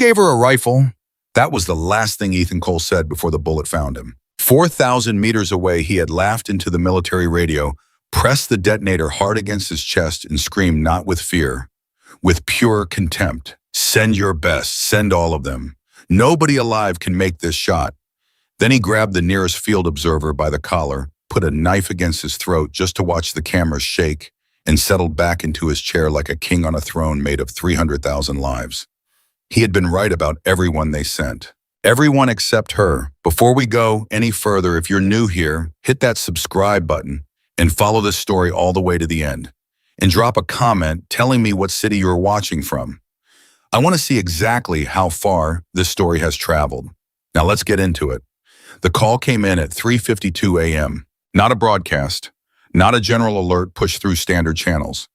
gave her a rifle?" That was the last thing Ethan Cole said before the bullet found him. 4,000 meters away, he had laughed into the military radio, pressed the detonator hard against his chest, and screamed not with fear, with pure contempt. "Send your best, send all of them. Nobody alive can make this shot." Then he grabbed the nearest field observer by the collar, put a knife against his throat just to watch the cameras shake, and settled back into his chair like a king on a throne made of 300,000 lives. He had been right about everyone they sent. Everyone except her. Before we go any further, if you're new here, hit that subscribe button and follow this story all the way to the end. And drop a comment telling me what city you're watching from. I want to see exactly how far this story has traveled. Now let's get into it. The call came in at 3:52 a.m. Not a broadcast, not a general alert pushed through standard channels.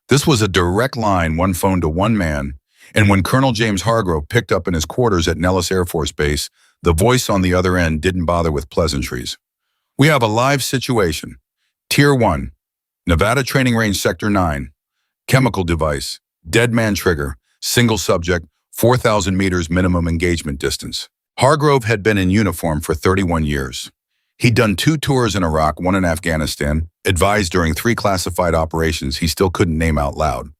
This was a direct line, one phone to one man, and when Colonel James Hargrove picked up in his quarters at Nellis Air Force Base, the voice on the other end didn't bother with pleasantries. "We have a live situation. Tier 1, Nevada Training Range Sector 9, chemical device, dead man trigger, single subject, 4,000 meters minimum engagement distance." Hargrove had been in uniform for 31 years. He'd done 2 tours in Iraq, 1 in Afghanistan, advised during 3 classified operations he still couldn't name out loud.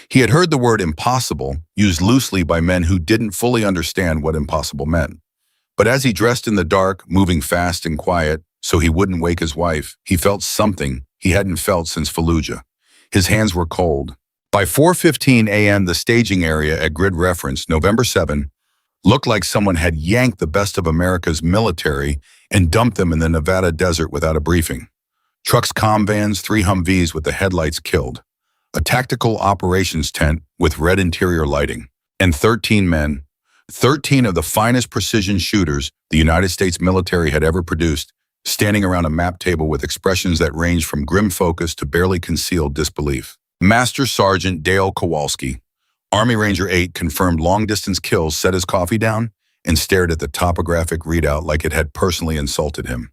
He had heard the word impossible used loosely by men who didn't fully understand what impossible meant. But as he dressed in the dark, moving fast and quiet so he wouldn't wake his wife, he felt something he hadn't felt since Fallujah. His hands were cold. By 4:15 a.m., the staging area at Grid Reference, November 7, looked like someone had yanked the best of America's military and dumped them in the Nevada desert without a briefing. Trucks, comm vans, 3 Humvees with the headlights killed. A tactical operations tent with red interior lighting. And 13 men, 13 of the finest precision shooters the United States military had ever produced, standing around a map table with expressions that ranged from grim focus to barely concealed disbelief. Master Sergeant Dale Kowalski, Army Ranger 8, confirmed long-distance kills, set his coffee down and stared at the topographic readout like it had personally insulted him.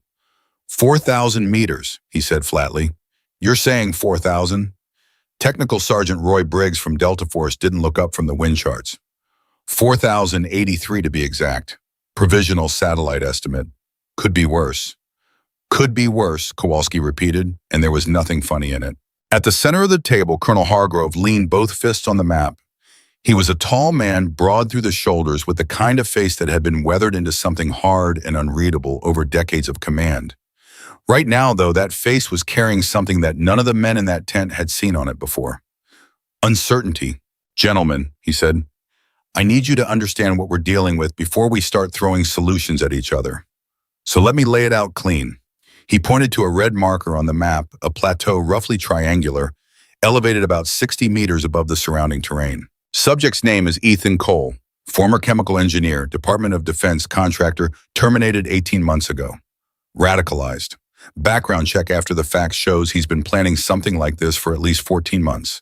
4,000 meters, he said flatly. "You're saying 4,000? Technical Sergeant Roy Briggs from Delta Force didn't look up from the wind charts. 4,083 to be exact. Provisional satellite estimate. Could be worse." "Could be worse," Kowalski repeated, and there was nothing funny in it. At the center of the table, Colonel Hargrove leaned both fists on the map. He was a tall man, broad through the shoulders, with the kind of face that had been weathered into something hard and unreadable over decades of command. Right now, though, that face was carrying something that none of the men in that tent had seen on it before. Uncertainty. "Gentlemen," he said, "I need you to understand what we're dealing with before we start throwing solutions at each other. So let me lay it out clean." He pointed to a red marker on the map, a plateau roughly triangular, elevated about 60 meters above the surrounding terrain. Subject's name is Ethan Cole, former chemical engineer, Department of Defense contractor, terminated 18 months ago. Radicalized. Background check after the fact shows he's been planning something like this for at least 14 months.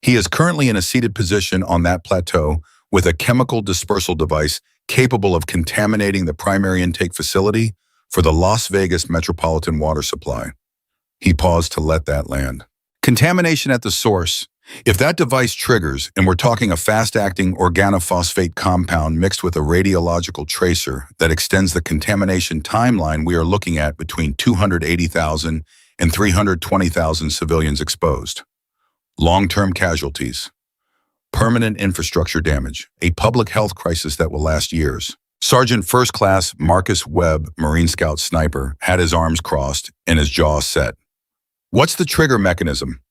He is currently in a seated position on that plateau with a chemical dispersal device capable of contaminating the primary intake facility for the Las Vegas metropolitan water supply. He paused to let that land. Contamination at the source. If that device triggers, and we're talking a fast-acting organophosphate compound mixed with a radiological tracer that extends the contamination timeline, we are looking at between 280,000 and 320,000 civilians exposed. Long-term casualties. Permanent infrastructure damage. A public health crisis that will last years. Sergeant First Class Marcus Webb, Marine Scout sniper, had his arms crossed and his jaw set. "What's the trigger mechanism?"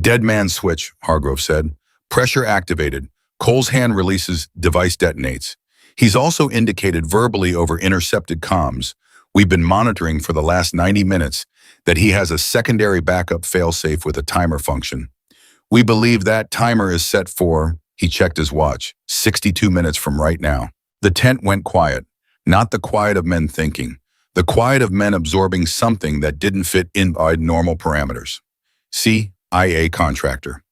"Dead man switch," Hargrove said. "Pressure activated. Cole's hand releases, device detonates. He's also indicated verbally over intercepted comms we've been monitoring for the last 90 minutes that he has a secondary backup failsafe with a timer function. We believe that timer is set for," he checked his watch, "62 minutes from right now." The tent went quiet, not the quiet of men thinking, the quiet of men absorbing something that didn't fit inside normal parameters. CIA contractor.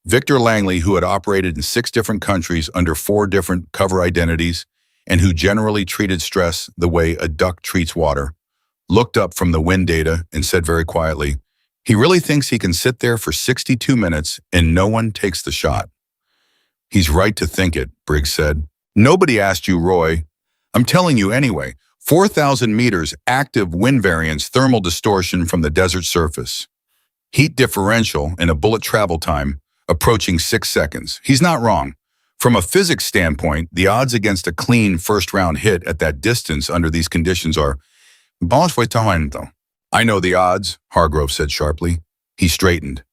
Victor Langley, who had operated in 6 different countries under 4 different cover identities and who generally treated stress the way a duck treats water, looked up from the wind data and said very quietly, "He really thinks he can sit there for 62 minutes and no one takes the shot." "He's right to think it," Briggs said. Nobody asked you, Roy. I'm telling you anyway. 4,000 meters, active wind variance, thermal distortion from the desert surface. Heat differential in a bullet travel time approaching 6 seconds. He's not wrong. From a physics standpoint, the odds against a clean first-round hit at that distance under these conditions are I know the odds, Hargrove said sharply. He straightened.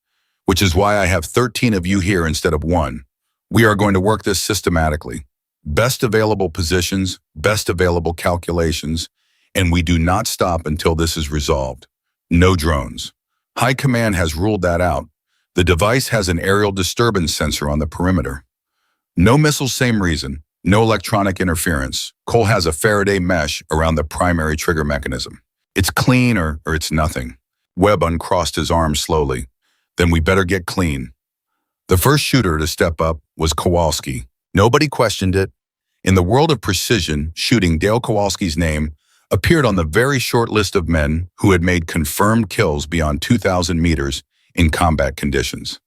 Which is why I have 13 of you here instead of 1. We are going to work this systematically. Best available positions, best available calculations, and we do not stop until this is resolved. No drones. High Command has ruled that out. The device has an aerial disturbance sensor on the perimeter. No missiles, same reason. No electronic interference. Cole has a Faraday mesh around the primary trigger mechanism. It's clean or it's nothing. Webb uncrossed his arms slowly. Then we better get clean. The first shooter to step up was Kowalski. Nobody questioned it. In the world of precision, shooting, Dale Kowalski's name appeared on the very short list of men who had made confirmed kills beyond 2,000 meters in combat conditions.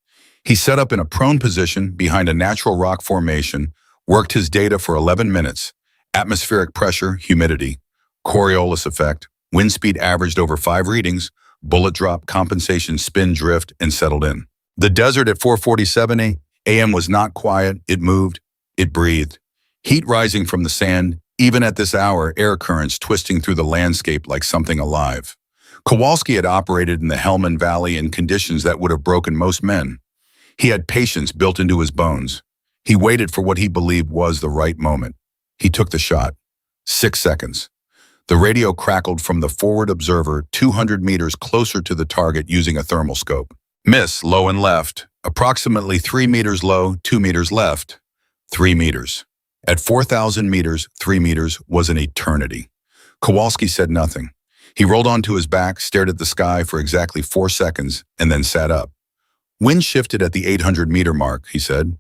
He set up in a prone position behind a natural rock formation, worked his data for 11 minutes, atmospheric pressure, humidity, Coriolis effect, wind speed averaged over 5 readings, bullet drop, compensation, spin, drift, and settled in. The desert at 4:47 a.m. was not quiet. It moved. It breathed. Heat rising from the sand. Even at this hour, air currents twisting through the landscape like something alive. Kowalski had operated in the Helmand Valley in conditions that would have broken most men. He had patience built into his bones. He waited for what he believed was the right moment. He took the shot. 6 seconds. The radio crackled from the forward observer 200 meters closer to the target using a thermal scope. Miss, low and left. Approximately 3 meters low, 2 meters left. 3 meters. At 4,000 meters, 3 meters was an eternity. Kowalski said nothing. He rolled onto his back, stared at the sky for exactly 4 seconds, and then sat up. Wind shifted at the 800-meter mark, he said.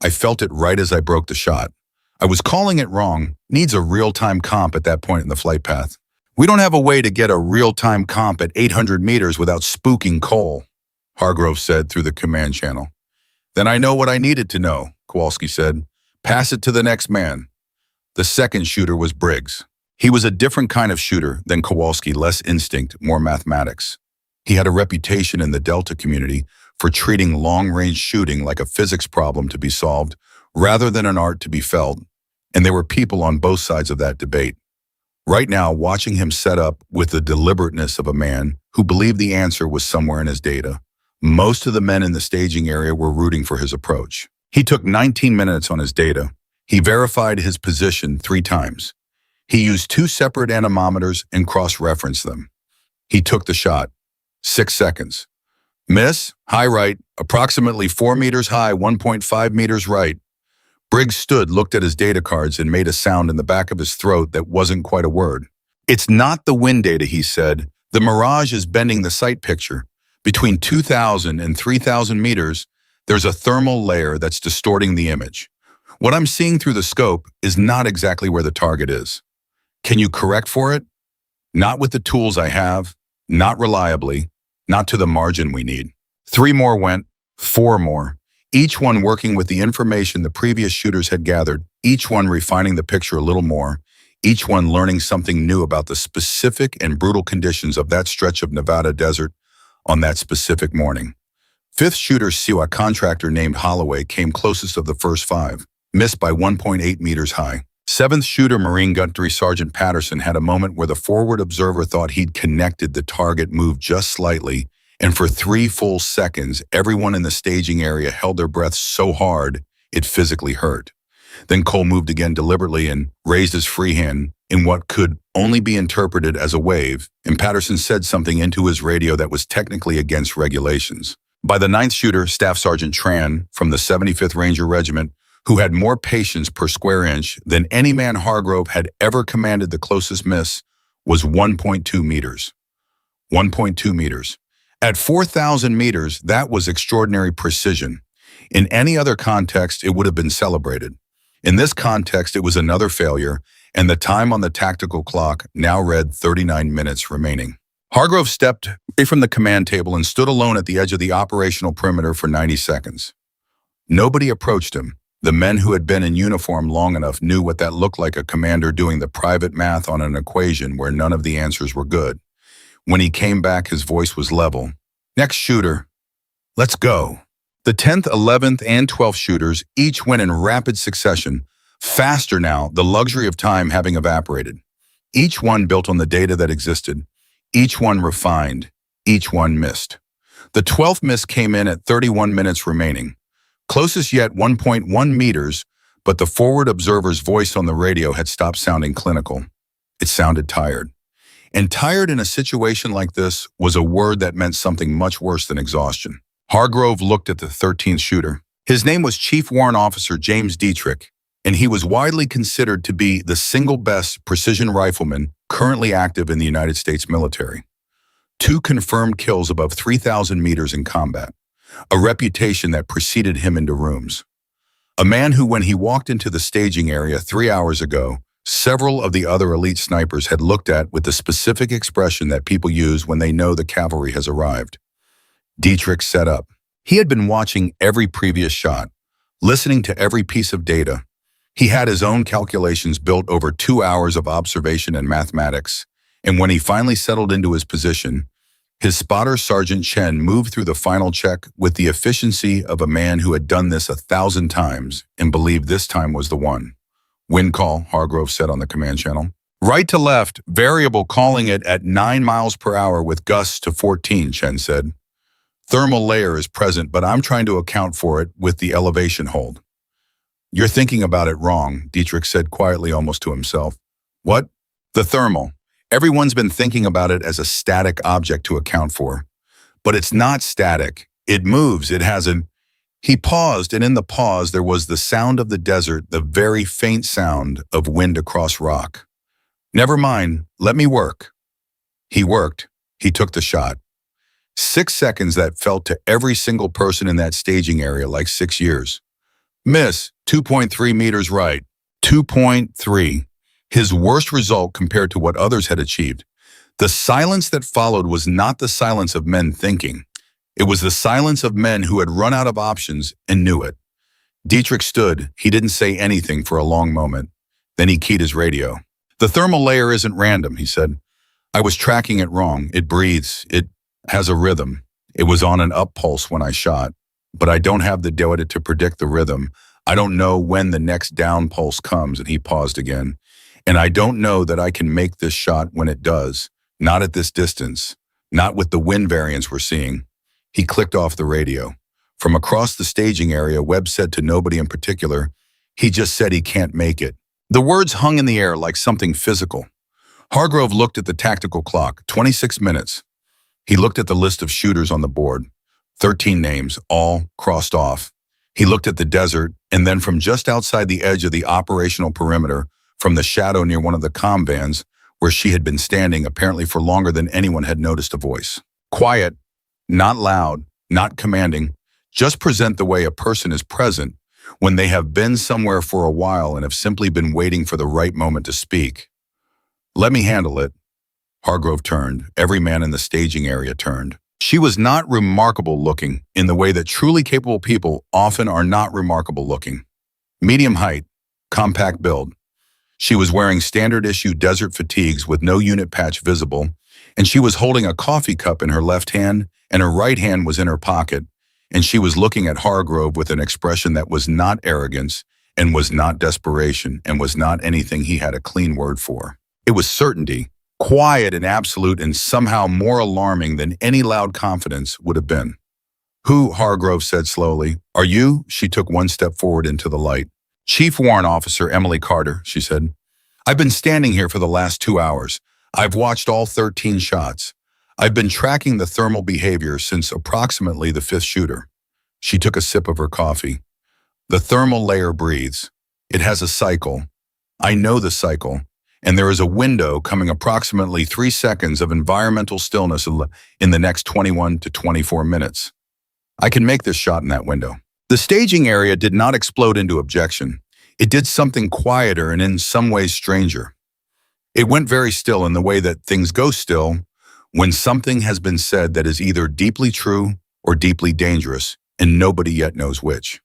I felt it right as I broke the shot. I was calling it wrong. Needs a real-time comp at that point in the flight path. We don't have a way to get a real-time comp at 800 meters without spooking Cole, Hargrove said through the command channel. Then I know what I needed to know, Kowalski said. Pass it to the next man. The second shooter was Briggs. He was a different kind of shooter than Kowalski, less instinct, more mathematics. He had a reputation in the Delta community for treating long-range shooting like a physics problem to be solved rather than an art to be felt, and there were people on both sides of that debate. Right now, watching him set up with the deliberateness of a man who believed the answer was somewhere in his data, most of the men in the staging area were rooting for his approach. He took 19 minutes on his data. He verified his position 3 times. He used 2 separate anemometers and cross-referenced them. He took the shot. 6 seconds. Miss, high right, approximately 4 meters high, 1.5 meters right. Briggs stood, looked at his data cards, and made a sound in the back of his throat that wasn't quite a word. It's not the wind data, he said. The mirage is bending the sight picture. Between 2,000 and 3,000 meters, there's a thermal layer that's distorting the image. What I'm seeing through the scope is not exactly where the target is. Can you correct for it? Not with the tools I have, not reliably, not to the margin we need. 3 more went, 4 more. Each one working with the information the previous shooters had gathered, each one refining the picture a little more, each one learning something new about the specific and brutal conditions of that stretch of Nevada desert on that specific morning. 5th shooter Siwa contractor named Holloway came closest of the first 5, missed by 1.8 meters high. 7th shooter Marine Gunnery Sergeant Patterson had a moment where the forward observer thought he'd connected the target, moved just slightly, and for 3 full seconds, everyone in the staging area held their breath so hard it physically hurt. Then Cole moved again deliberately and raised his free hand in what could only be interpreted as a wave, and Patterson said something into his radio that was technically against regulations. By the 9th shooter, Staff Sergeant Tran from the 75th Ranger Regiment, who had more patience per square inch than any man Hargrove had ever commanded, the closest miss was 1.2 meters. 1.2 meters. At 4,000 meters, that was extraordinary precision. In any other context, it would have been celebrated. In this context, it was another failure, and the time on the tactical clock now read 39 minutes remaining. Hargrove stepped away from the command table and stood alone at the edge of the operational perimeter for 90 seconds. Nobody approached him. The men who had been in uniform long enough knew what that looked like, a commander doing the private math on an equation where none of the answers were good. When he came back, his voice was level. Next shooter. Let's go. The 10th, 11th, and 12th shooters each went in rapid succession, faster now, the luxury of time having evaporated. Each one built on the data that existed. Each one refined. Each one missed. The 12th miss came in at 31 minutes remaining. Closest yet 1.1 meters, but the forward observer's voice on the radio had stopped sounding clinical. It sounded tired. And tired in a situation like this was a word that meant something much worse than exhaustion. Hargrove looked at the 13th shooter. His name was Chief Warrant Officer James Dietrich, and he was widely considered to be the single best precision rifleman currently active in the United States military. 2 confirmed kills above 3,000 meters in combat, a reputation that preceded him into rooms. A man who, when he walked into the staging area 3 hours ago, several of the other elite snipers had looked at with the specific expression that people use when they know the cavalry has arrived. Dietrich set up. He had been watching every previous shot, listening to every piece of data. He had his own calculations built over 2 hours of observation and mathematics, and when he finally settled into his position, his spotter, Sergeant Chen, moved through the final check with the efficiency of a man who had done this 1,000 times and believed this time was the one. Wind call, Hargrove said on the command channel. Right to left, variable, calling it at 9 miles per hour with gusts to 14, Chen said. Thermal layer is present, but I'm trying to account for it with the elevation hold. You're thinking about it wrong, Dietrich said quietly, almost to himself. What? The thermal. Everyone's been thinking about it as a static object to account for. But it's not static. It moves. It has an... He paused, and in the pause there was the sound of the desert, the very faint sound of wind across rock. Never mind. Let me work. He worked. He took the shot. 6 seconds that felt to every single person in that staging area like 6 years. Miss, 2.3 meters right. 2.3. His worst result compared to what others had achieved. The silence that followed was not the silence of men thinking. It was the silence of men who had run out of options and knew it. Dietrich stood. He didn't say anything for a long moment. Then he keyed his radio. The thermal layer isn't random, he said. I was tracking it wrong. It breathes. It has a rhythm. It was on an up pulse when I shot, but I don't have the data to predict the rhythm. I don't know when the next down pulse comes, and he paused again. And I don't know that I can make this shot when it does. Not at this distance. Not with the wind variance we're seeing. He clicked off the radio. From across the staging area, Webb said to nobody in particular, he just said he can't make it. The words hung in the air like something physical. Hargrove looked at the tactical clock, 26 minutes. He looked at the list of shooters on the board, 13 names, all crossed off. He looked at the desert, and then from just outside the edge of the operational perimeter, from the shadow near one of the comm vans, where she had been standing apparently for longer than anyone had noticed, a voice. Quiet, not loud, not commanding, just present the way a person is present when they have been somewhere for a while and have simply been waiting for the right moment to speak. Let me handle it. Hargrove turned. Every man in the staging area turned. She was not remarkable looking in the way that truly capable people often are not remarkable looking. Medium height, compact build. She was wearing standard issue desert fatigues with no unit patch visible, and she was holding a coffee cup in her left hand, and her right hand was in her pocket, and she was looking at Hargrove with an expression that was not arrogance, and was not desperation, and was not anything he had a clean word for. It was certainty. Quiet and absolute, and somehow more alarming than any loud confidence would have been. Who, Hargrove said slowly. Are you? She took one step forward into the light. Chief Warrant Officer Emily Carter, she said. I've been standing here for the last 2 hours. I've watched all 13 shots. I've been tracking the thermal behavior since approximately the 5th shooter. She took a sip of her coffee. The thermal layer breathes. It has a cycle. I know the cycle. And there is a window coming approximately 3 seconds of environmental stillness in the next 21 to 24 minutes. I can make this shot in that window. The staging area did not explode into objection. It did something quieter and in some ways stranger. It went very still in the way that things go still when something has been said that is either deeply true or deeply dangerous, and nobody yet knows which.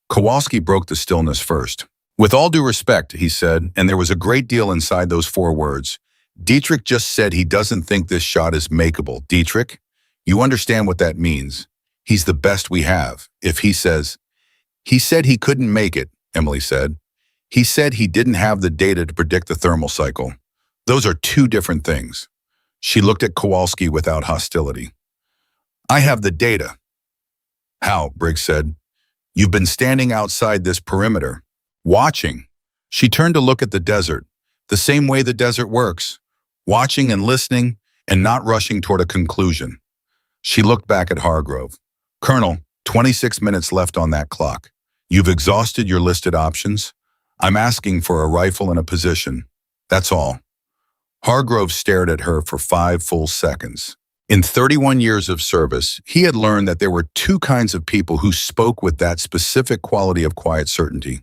Kowalski broke the stillness first. With all due respect, he said, and there was a great deal inside those 4 words, Dietrich just said he doesn't think this shot is makeable. Dietrich, you understand what that means. He's the best we have. If he says, he said he couldn't make it, Emily said. He said he didn't have the data to predict the thermal cycle. Those are 2 different things. She looked at Kowalski without hostility. I have the data. How? Briggs said. You've been standing outside this perimeter, watching. She turned to look at the desert, the same way the desert works, watching and listening and not rushing toward a conclusion. She looked back at Hargrove. Colonel, 26 minutes left on that clock. You've exhausted your listed options. I'm asking for a rifle and a position. That's all. Hargrove stared at her for 5 full seconds. In 31 years of service, he had learned that there were 2 kinds of people who spoke with that specific quality of quiet certainty.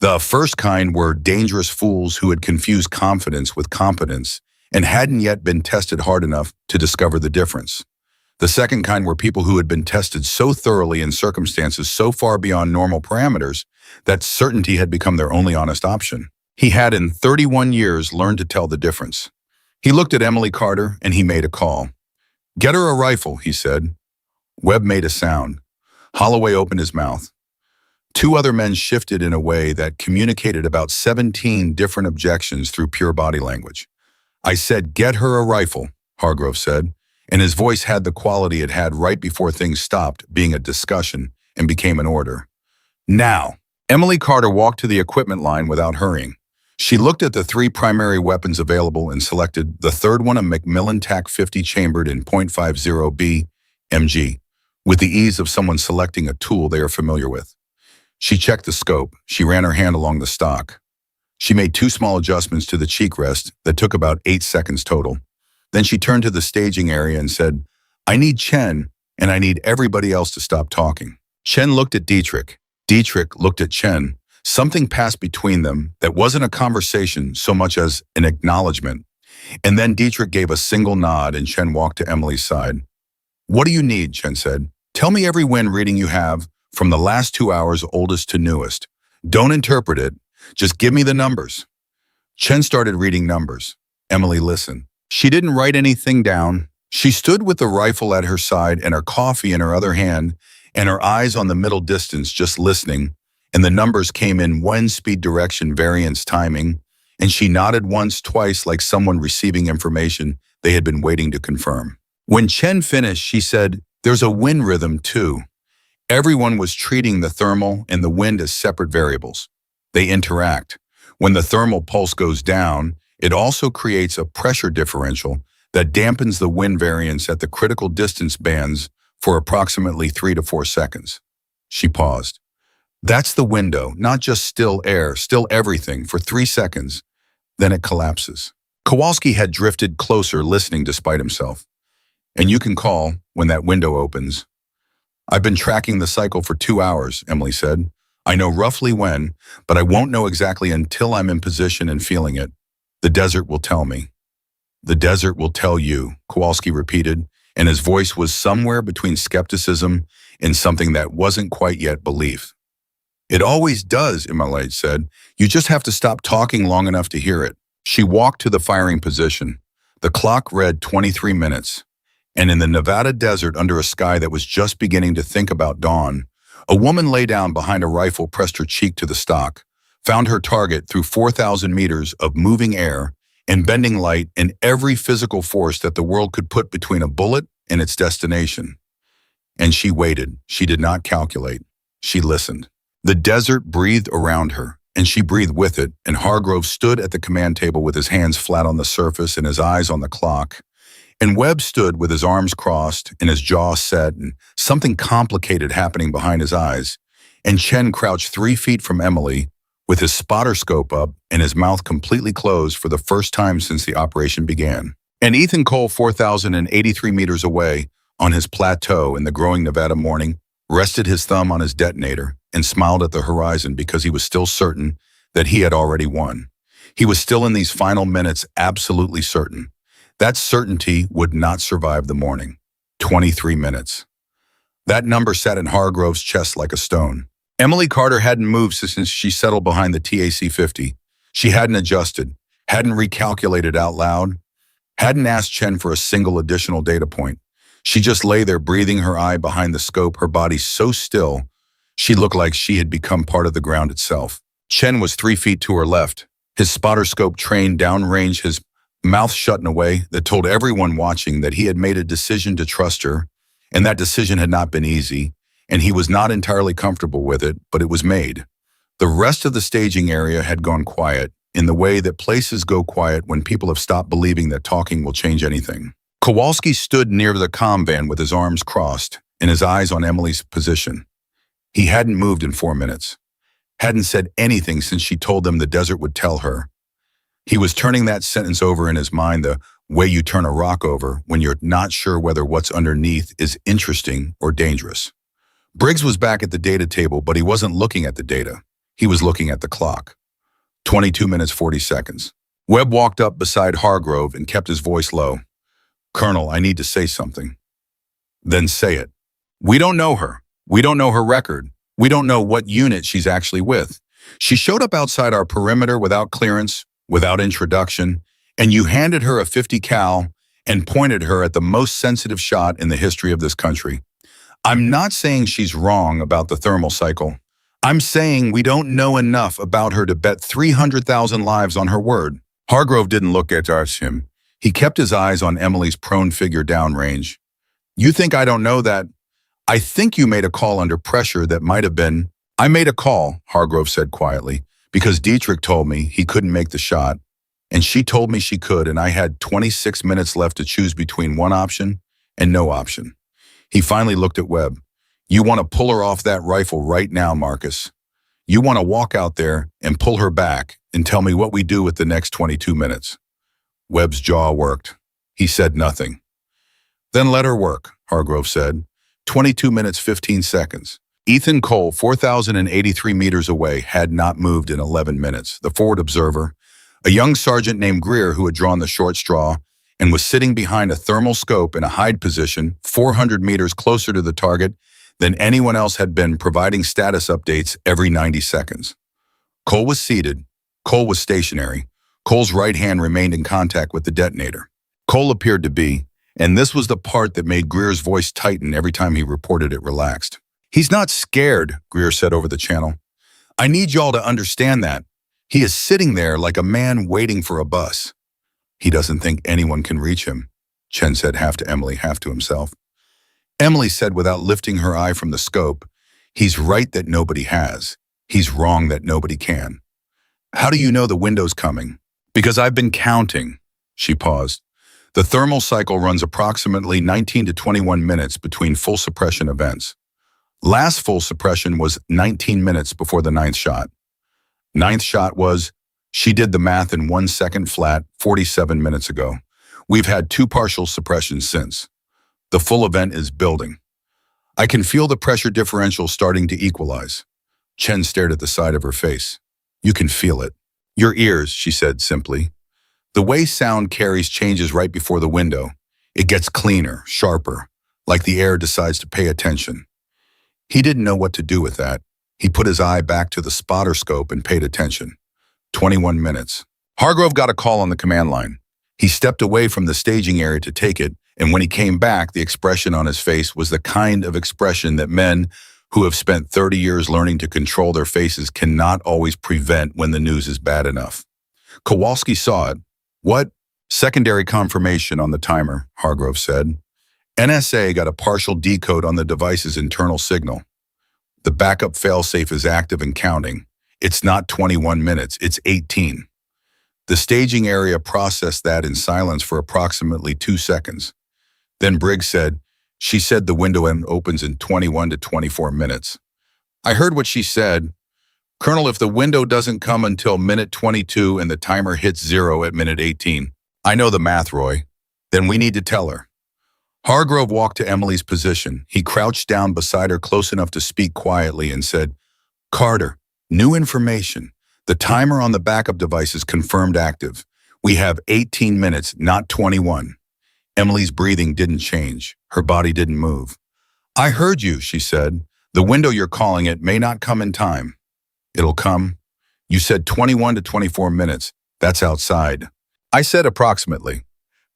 The first kind were dangerous fools who had confused confidence with competence and hadn't yet been tested hard enough to discover the difference. The second kind were people who had been tested so thoroughly in circumstances so far beyond normal parameters that certainty had become their only honest option. He had in 31 years learned to tell the difference. He looked at Emily Carter and he made a call. Get her a rifle, he said. Webb made a sound. Holloway opened his mouth. 2 other men shifted in a way that communicated about 17 different objections through pure body language. I said, get her a rifle, Hargrove said, and his voice had the quality it had right before things stopped being a discussion and became an order. Now, Emily Carter walked to the equipment line without hurrying. She looked at the 3 primary weapons available and selected the third one, a Macmillan TAC-50 chambered in .50 MG, with the ease of someone selecting a tool they are familiar with. She checked the scope. She ran her hand along the stock. She made 2 small adjustments to the cheek rest that took about 8 seconds total. Then she turned to the staging area and said, I need Chen, and I need everybody else to stop talking. Chen looked at Dietrich. Dietrich looked at Chen. Something passed between them that wasn't a conversation so much as an acknowledgement. And then Dietrich gave a single nod and Chen walked to Emily's side. What do you need? Chen said. Tell me every wind reading you have from the last 2 hours, oldest to newest. Don't interpret it. Just give me the numbers. Chen started reading numbers. Emily listened. She didn't write anything down. She stood with the rifle at her side and her coffee in her other hand and her eyes on the middle distance just listening, and the numbers came in wind speed, direction, variance, timing, and she nodded once, twice like someone receiving information they had been waiting to confirm. When Chen finished, she said, there's a wind rhythm too. Everyone was treating the thermal and the wind as separate variables. They interact. When the thermal pulse goes down, it also creates a pressure differential that dampens the wind variance at the critical distance bands for approximately 3 to 4 seconds. She paused. That's the window, not just still air, still everything for 3 seconds. Then it collapses. Kowalski had drifted closer, listening despite himself. And you can call when that window opens. I've been tracking the cycle for 2 hours, Emily said. I know roughly when, but I won't know exactly until I'm in position and feeling it. The desert will tell me. The desert will tell you, Kowalski repeated, and his voice was somewhere between skepticism and something that wasn't quite yet belief. It always does, Emily said. You just have to stop talking long enough to hear it. She walked to the firing position. The clock read 23 minutes. And in the Nevada desert, under a sky that was just beginning to think about dawn, a woman lay down behind a rifle, pressed her cheek to the stock, found her target through 4,000 meters of moving air and bending light and every physical force that the world could put between a bullet and its destination. And she waited. She did not calculate. She listened. The desert breathed around her, and she breathed with it, and Hargrove stood at the command table with his hands flat on the surface and his eyes on the clock. And Webb stood with his arms crossed and his jaw set and something complicated happening behind his eyes. And Chen crouched 3 feet from Emily with his spotter scope up and his mouth completely closed for the first time since the operation began. And Ethan Cole, 4,083 meters away on his plateau in the growing Nevada morning, rested his thumb on his detonator and smiled at the horizon because he was still certain that he had already won. He was still in these final minutes absolutely certain. That certainty would not survive the morning. 23 minutes. That number sat in Hargrove's chest like a stone. Emily Carter hadn't moved since she settled behind the TAC-50. She hadn't adjusted, hadn't recalculated out loud, hadn't asked Chen for a single additional data point. She just lay there breathing her eye behind the scope, her body so still, she looked like she had become part of the ground itself. Chen was 3 feet to her left, his spotter scope trained downrange, his mouth shut in a way that told everyone watching that he had made a decision to trust her, and that decision had not been easy, and he was not entirely comfortable with it, but it was made. The rest of the staging area had gone quiet, in the way that places go quiet when people have stopped believing that talking will change anything. Kowalski stood near the comm van with his arms crossed and his eyes on Emily's position. He hadn't moved in 4 minutes, hadn't said anything since she told them the desert would tell her. He was turning that sentence over in his mind the way you turn a rock over when you're not sure whether what's underneath is interesting or dangerous. Briggs was back at the data table, but he wasn't looking at the data. He was looking at the clock. 22 minutes, 40 seconds. Webb walked up beside Hargrove and kept his voice low. "Colonel, I need to say something." "Then say it." "We don't know her. We don't know her record. We don't know what unit she's actually with. She showed up outside our perimeter without clearance, without introduction, and you handed her a 50 cal and pointed her at the most sensitive shot in the history of this country. I'm not saying she's wrong about the thermal cycle. I'm saying we don't know enough about her to bet 300,000 lives on her word." Hargrove didn't look at him. He kept his eyes on Emily's prone figure downrange. "You think I don't know that? I think you made a call under pressure that might have been—" "I made a call," Hargrove said quietly, "because Dietrich told me he couldn't make the shot, and she told me she could, and I had 26 minutes left to choose between one option and no option." He finally looked at Webb. "You want to pull her off that rifle right now, Marcus. You want to walk out there and pull her back and tell me what we do with the next 22 minutes. Webb's jaw worked. He said nothing. "Then let her work," Hargrove said. 22 minutes, 15 seconds. Ethan Cole, 4,083 meters away, had not moved in 11 minutes. The forward observer, a young sergeant named Greer who had drawn the short straw and was sitting behind a thermal scope in a hide position 400 meters closer to the target than anyone else, had been providing status updates every 90 seconds. Cole was seated. Cole was stationary. Cole's right hand remained in contact with the detonator. Cole appeared to be, and this was the part that made Greer's voice tighten every time he reported it, relaxed. "He's not scared," Greer said over the channel. "I need y'all to understand that. He is sitting there like a man waiting for a bus." "He doesn't think anyone can reach him," Chen said, half to Emily, half to himself. Emily said without lifting her eye from the scope, "He's right that nobody has. He's wrong that nobody can." "How do you know the window's coming?" "Because I've been counting." She paused. "The thermal cycle runs approximately 19 to 21 minutes between full suppression events. Last full suppression was 19 minutes before the 9th shot. 9th shot was, she did the math in 1 second flat, 47 minutes ago. We've had 2 partial suppressions since. The full event is building. I can feel the pressure differential starting to equalize." Chen stared at the side of her face. "You can feel it." "Your ears," she said simply. "The way sound carries changes right before the window. It gets cleaner, sharper, like the air decides to pay attention." He didn't know what to do with that. He put his eye back to the spotter scope and paid attention. 21 minutes. Hargrove got a call on the command line. He stepped away from the staging area to take it, and when he came back, the expression on his face was the kind of expression that men who have spent 30 years learning to control their faces cannot always prevent when the news is bad enough. Kowalski saw it. "What?" "Secondary confirmation on the timer," Hargrove said. "NSA got a partial decode on the device's internal signal. The backup failsafe is active and counting. It's not 21 minutes, it's 18. The staging area processed that in silence for approximately 2 seconds. Then Briggs said, "She said the window opens in 21 to 24 minutes. I heard what she said. Colonel, if the window doesn't come until minute 22 and the timer hits 0 at minute 18, I know the math, Roy. Then we need to tell her." Hargrove walked to Emily's position. He crouched down beside her close enough to speak quietly and said, "Carter, new information. The timer on the backup device is confirmed active. We have 18 minutes, not 21. Emily's breathing didn't change. Her body didn't move. "I heard you," she said. The window you're calling it may not come in time. It'll come. You said 21 to 24 minutes. That's outside. I said approximately.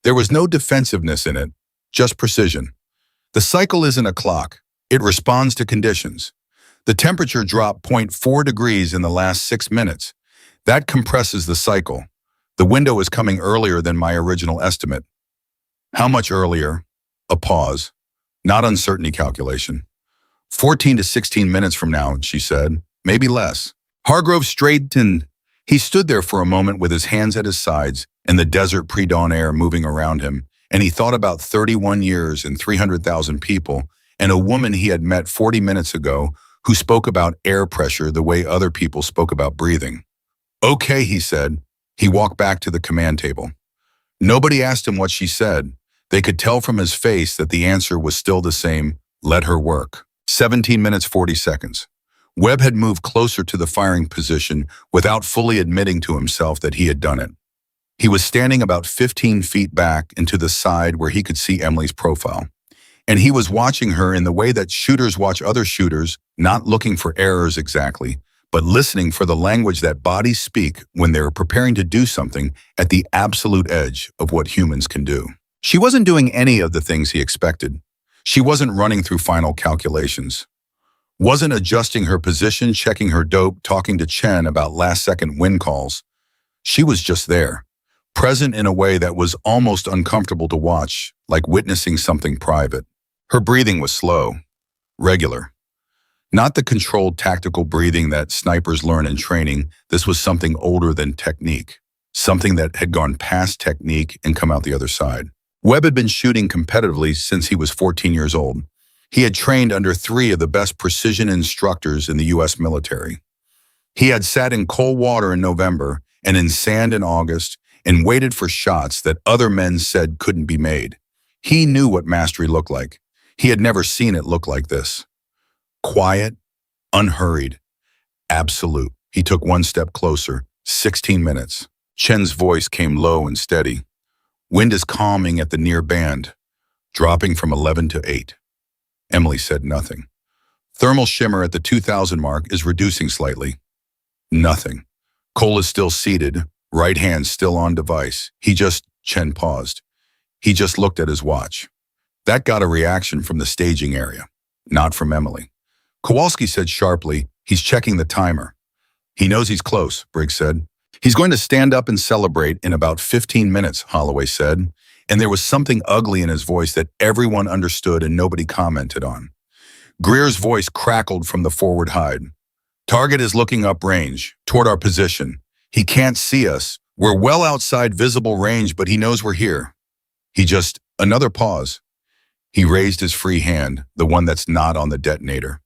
There was no defensiveness in it, just precision. The cycle isn't a clock. It responds to conditions. The temperature dropped 0.4 degrees in the last 6 minutes. That compresses the cycle. The window is coming earlier than my original estimate. How much earlier? A pause. Not uncertainty calculation. 14 to 16 minutes from now, she said. Maybe less. Hargrove straightened. He stood there for a moment with his hands at his sides and the desert pre-dawn air moving around him, and he thought about 31 years and 300,000 people and a woman he had met 40 minutes ago who spoke about air pressure the way other people spoke about breathing. Okay, he said. He walked back to the command table. Nobody asked him what she said. They could tell from his face that the answer was still the same: let her work. 17 minutes 40 seconds. Webb had moved closer to the firing position without fully admitting to himself that he had done it. He was standing about 15 feet back and to the side where he could see Emily's profile. And he was watching her in the way that shooters watch other shooters, not looking for errors exactly, but listening for the language that bodies speak when they're preparing to do something at the absolute edge of what humans can do. She wasn't doing any of the things he expected. She wasn't running through final calculations. Wasn't adjusting her position, checking her dope, talking to Chen about last-second win calls. She was just there, present in a way that was almost uncomfortable to watch, like witnessing something private. Her breathing was slow, regular. Not the controlled tactical breathing that snipers learn in training. This was something older than technique, something that had gone past technique and come out the other side. Webb had been shooting competitively since he was 14 years old. He had trained under 3 of the best precision instructors in the U.S. military. He had sat in cold water in November and in sand in August and waited for shots that other men said couldn't be made. He knew what mastery looked like. He had never seen it look like this. Quiet, unhurried, absolute. He took one step closer. 16 minutes. Chen's voice came low and steady. Wind is calming at the near band, dropping from 11 to 8. Emily said nothing. Thermal shimmer at the 2000 mark is reducing slightly. Nothing. Cole is still seated, right hand still on device. Chen paused. He just looked at his watch. That got a reaction from the staging area, not from Emily. Kowalski said sharply, he's checking the timer. He knows he's close, Briggs said. He's going to stand up and celebrate in about 15 minutes, Holloway said, and there was something ugly in his voice that everyone understood and nobody commented on. Greer's voice crackled from the forward hide. Target is looking uprange, toward our position. He can't see us. We're well outside visible range, but he knows we're here. Another pause. He raised his free hand, the one that's not on the detonator.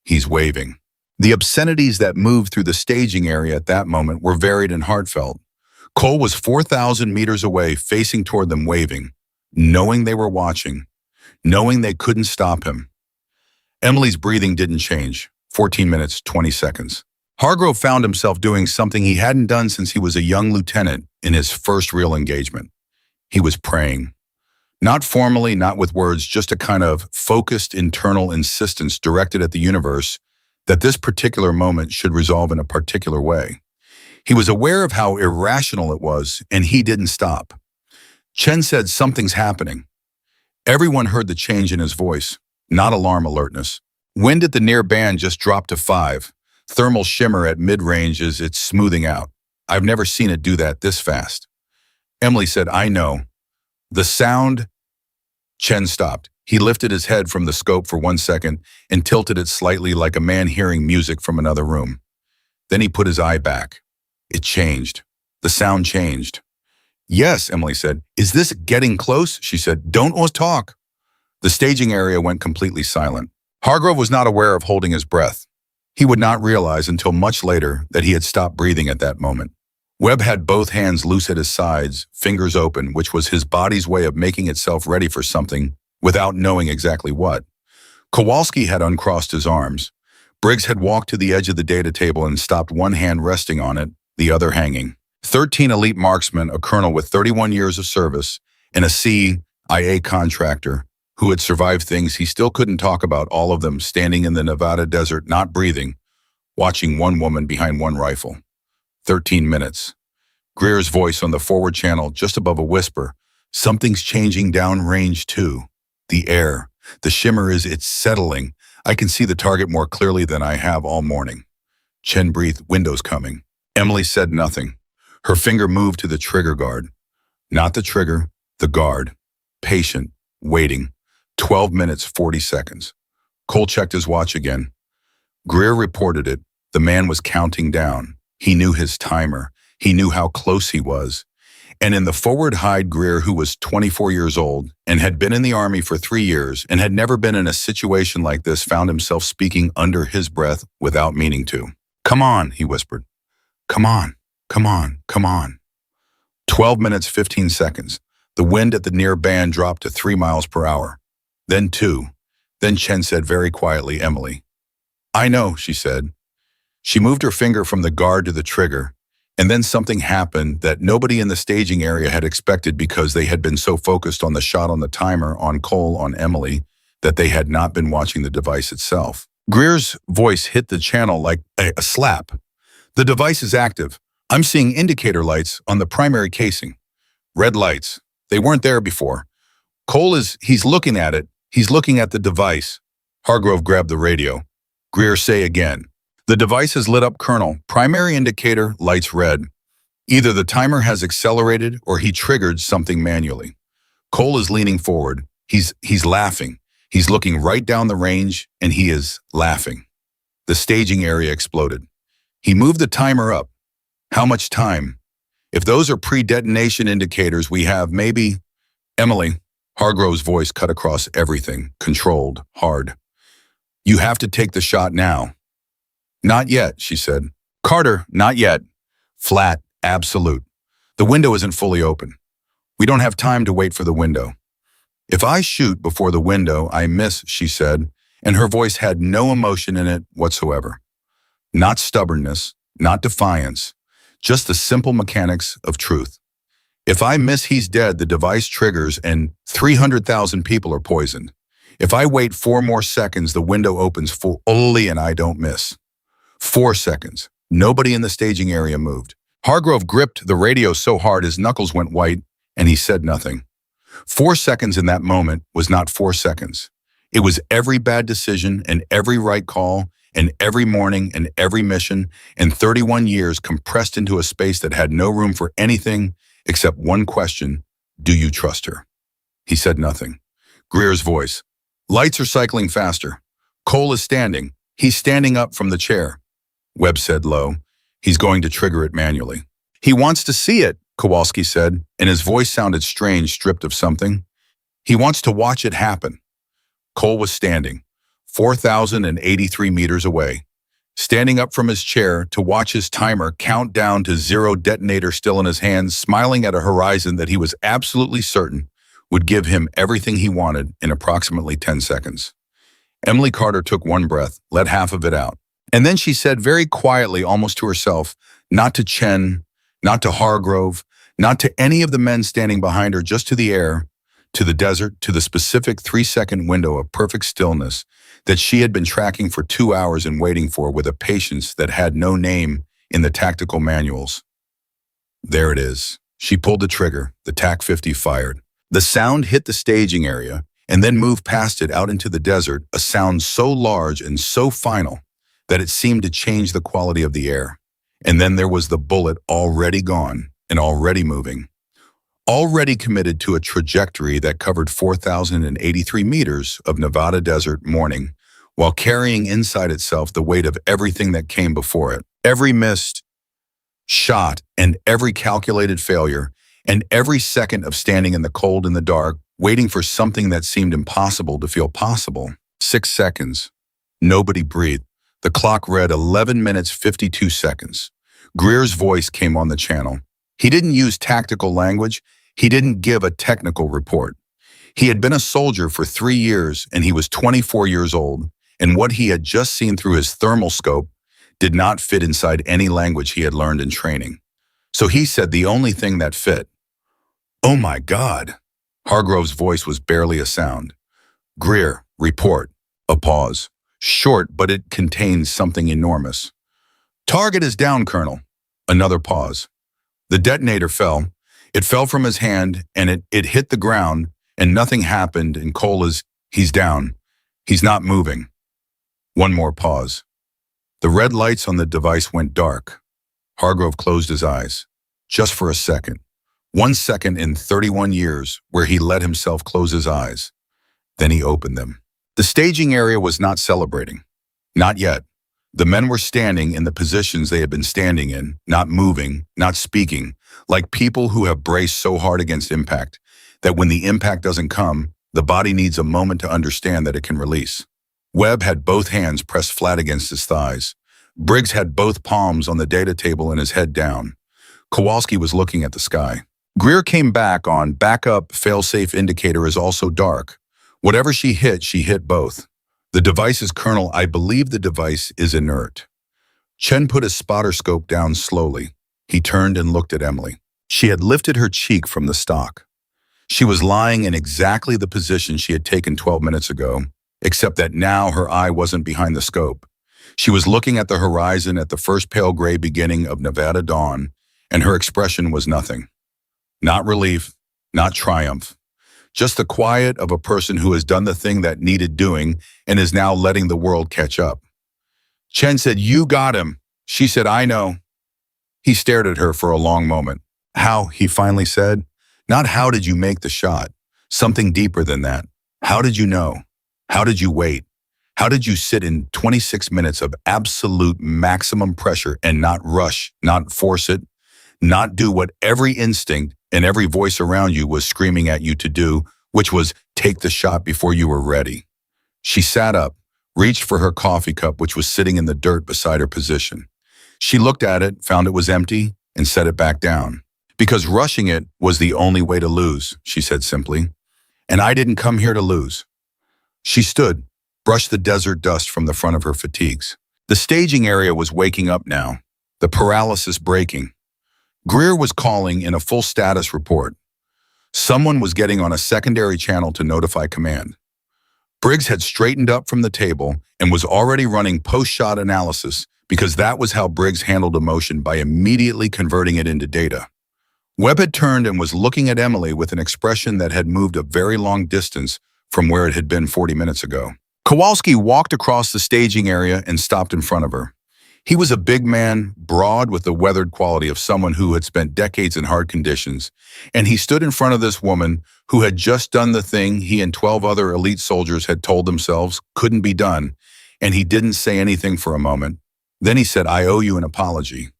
He's waving. The obscenities that moved through the staging area at that moment were varied and heartfelt. Cole was 4,000 meters away, facing toward them, waving, knowing they were watching, knowing they couldn't stop him. Emily's breathing didn't change. 14 minutes, 20 seconds. Hargrove found himself doing something he hadn't done since he was a young lieutenant in his first real engagement. He was praying. Not formally, not with words, just a kind of focused internal insistence directed at the universe that this particular moment should resolve in a particular way. He was aware of how irrational it was, and he didn't stop. Chen said, something's happening. Everyone heard the change in his voice, not alarm alertness. Wind at the near band just dropped to 5. Thermal shimmer at mid-range as it's smoothing out. I've never seen it do that this fast. Emily said, I know. The sound. Chen stopped. He lifted his head from the scope for 1 second and tilted it slightly like a man hearing music from another room. Then he put his eye back. It changed. The sound changed. Yes, Emily said. Is this getting close? She said. Don't talk. The staging area went completely silent. Hargrove was not aware of holding his breath. He would not realize until much later that he had stopped breathing at that moment. Webb had both hands loose at his sides, fingers open, which was his body's way of making itself ready for something without knowing exactly what. Kowalski had uncrossed his arms. Briggs had walked to the edge of the data table and stopped, one hand resting on it, the other hanging. 13 elite marksmen, a colonel with 31 years of service, and a CIA contractor who had survived things he still couldn't talk about, all of them standing in the Nevada desert, not breathing, watching one woman behind one rifle. 13 minutes. Greer's voice on the forward channel, just above a whisper. Something's changing downrange too. The air. The shimmer it's settling. I can see the target more clearly than I have all morning. Chen breathed, windows coming. Emily said nothing. Her finger moved to the trigger guard. Not the trigger, the guard. Patient, waiting. 12 minutes, 40 seconds. Cole checked his watch again. Greer reported it. The man was counting down. He knew his timer. He knew how close he was. And in the forward hide, Greer, who was 24 years old and had been in the Army for 3 years and had never been in a situation like this, found himself speaking under his breath without meaning to. "Come on," he whispered. "Come on, come on, come on." 12 minutes, 15 seconds. The wind at the near band dropped to 3 miles per hour. Then 2. Then Chen said very quietly, "Emily." "I know," she said. She moved her finger from the guard to the trigger, and then something happened that nobody in the staging area had expected because they had been so focused on the shot on the timer, on Cole, on Emily, that they had not been watching the device itself. Greer's voice hit the channel like a slap. "The device is active. I'm seeing indicator lights on the primary casing. Red lights. They weren't there before. He's looking at it. He's looking at the device." Hargrove grabbed the radio. "Greer, say again." "The device is lit up, Colonel. Primary indicator, lights red. Either the timer has accelerated or he triggered something manually." Cole is leaning forward. He's laughing. He's looking right down the range, and he is laughing. The staging area exploded. He moved the timer up. "How much time? If those are pre-detonation indicators, we have maybe—" "Emily," Hargrove's voice cut across everything, controlled, hard. "You have to take the shot now." "Not yet," she said. "Carter, not yet." Flat, absolute. "The window isn't fully open. We don't have time to wait for the window." "If I shoot before the window, I miss," she said, and her voice had no emotion in it whatsoever. Not stubbornness, not defiance, just the simple mechanics of truth. "If I miss, he's dead. The device triggers and 300,000 people are poisoned. If I wait 4 more seconds, the window opens fully and I don't miss." 4 seconds. Nobody in the staging area moved. Hargrove gripped the radio so hard his knuckles went white, and he said nothing. 4 seconds in that moment was not 4 seconds. It was every bad decision and every right call and every morning and every mission and 31 years compressed into a space that had no room for anything except one question: do you trust her? He said nothing. Greer's voice. "Lights are cycling faster. Cole is standing. He's standing up from the chair." Webb said low. "He's going to trigger it manually." "He wants to see it," Kowalski said, and his voice sounded strange, stripped of something. "He wants to watch it happen." Cole was standing, 4,083 meters away, standing up from his chair to watch his timer count down to 0, detonator still in his hands, smiling at a horizon that he was absolutely certain would give him everything he wanted in approximately 10 seconds. Emily Carter took one breath, let half of it out. And then she said very quietly, almost to herself, not to Chen, not to Hargrove, not to any of the men standing behind her, just to the air, to the desert, to the specific 3-second window of perfect stillness that she had been tracking for 2 hours and waiting for with a patience that had no name in the tactical manuals. There it is. She pulled the trigger. The TAC-50 fired. The sound hit the staging area and then moved past it out into the desert, a sound so large and so final that it seemed to change the quality of the air. And then there was the bullet, already gone and already moving, already committed to a trajectory that covered 4,083 meters of Nevada desert morning, while carrying inside itself the weight of everything that came before it. Every missed shot and every calculated failure and every second of standing in the cold and the dark, waiting for something that seemed impossible to feel possible. 6 seconds. Nobody breathed. The clock read 11 minutes 52 seconds. Greer's voice came on the channel. He didn't use tactical language. He didn't give a technical report. He had been a soldier for 3 years and he was 24 years old, and what he had just seen through his thermal scope did not fit inside any language he had learned in training. So he said the only thing that fit. "Oh my God." Hargrove's voice was barely a sound. Greer, report. A pause. Short, but it contains something enormous. Target is down, Colonel. Another pause. The detonator fell. It fell from his hand, and it hit the ground, and nothing happened, and he's down. He's not moving. One more pause. The red lights on the device went dark. Hargrove closed his eyes. Just for a second. 1 second in 31 years where he let himself close his eyes. Then he opened them. The staging area was not celebrating. Not yet. The men were standing in the positions they had been standing in, not moving, not speaking, like people who have braced so hard against impact that when the impact doesn't come, the body needs a moment to understand that it can release. Webb had both hands pressed flat against his thighs. Briggs had both palms on the data table and his head down. Kowalski was looking at the sky. Greer came back on backup fail-safe indicator is also dark. Whatever she hit both. The device is Colonel, I believe the device is inert. Chen put his spotter scope down slowly. He turned and looked at Emily. She had lifted her cheek from the stock. She was lying in exactly the position she had taken 12 minutes ago, except that now her eye wasn't behind the scope. She was looking at the horizon at the first pale gray beginning of Nevada dawn, and her expression was nothing. Not relief, not triumph. Just the quiet of a person who has done the thing that needed doing and is now letting the world catch up. Chen said, "You got him." She said, "I know." He stared at her for a long moment. "How?" he finally said. "Not how did you make the shot. Something deeper than that. How did you know? How did you wait? How did you sit in 26 minutes of absolute maximum pressure and not rush, not force it, not do what every instinct and every voice around you was screaming at you to do, which was take the shot before you were ready?" She sat up, reached for her coffee cup, which was sitting in the dirt beside her position. She looked at it, found it was empty, and set it back down. "Because rushing it was the only way to lose," she said simply. "And I didn't come here to lose." She stood, brushed the desert dust from the front of her fatigues. The staging area was waking up now, the paralysis breaking. Greer was calling in a full status report. Someone was getting on a secondary channel to notify command. Briggs had straightened up from the table and was already running post-shot analysis because that was how Briggs handled emotion, by immediately converting it into data. Webb had turned and was looking at Emily with an expression that had moved a very long distance from where it had been 40 minutes ago. Kowalski walked across the staging area and stopped in front of her. He was a big man, broad with the weathered quality of someone who had spent decades in hard conditions, and he stood in front of this woman who had just done the thing he and 12 other elite soldiers had told themselves couldn't be done, and he didn't say anything for a moment. Then he said, "I owe you an apology."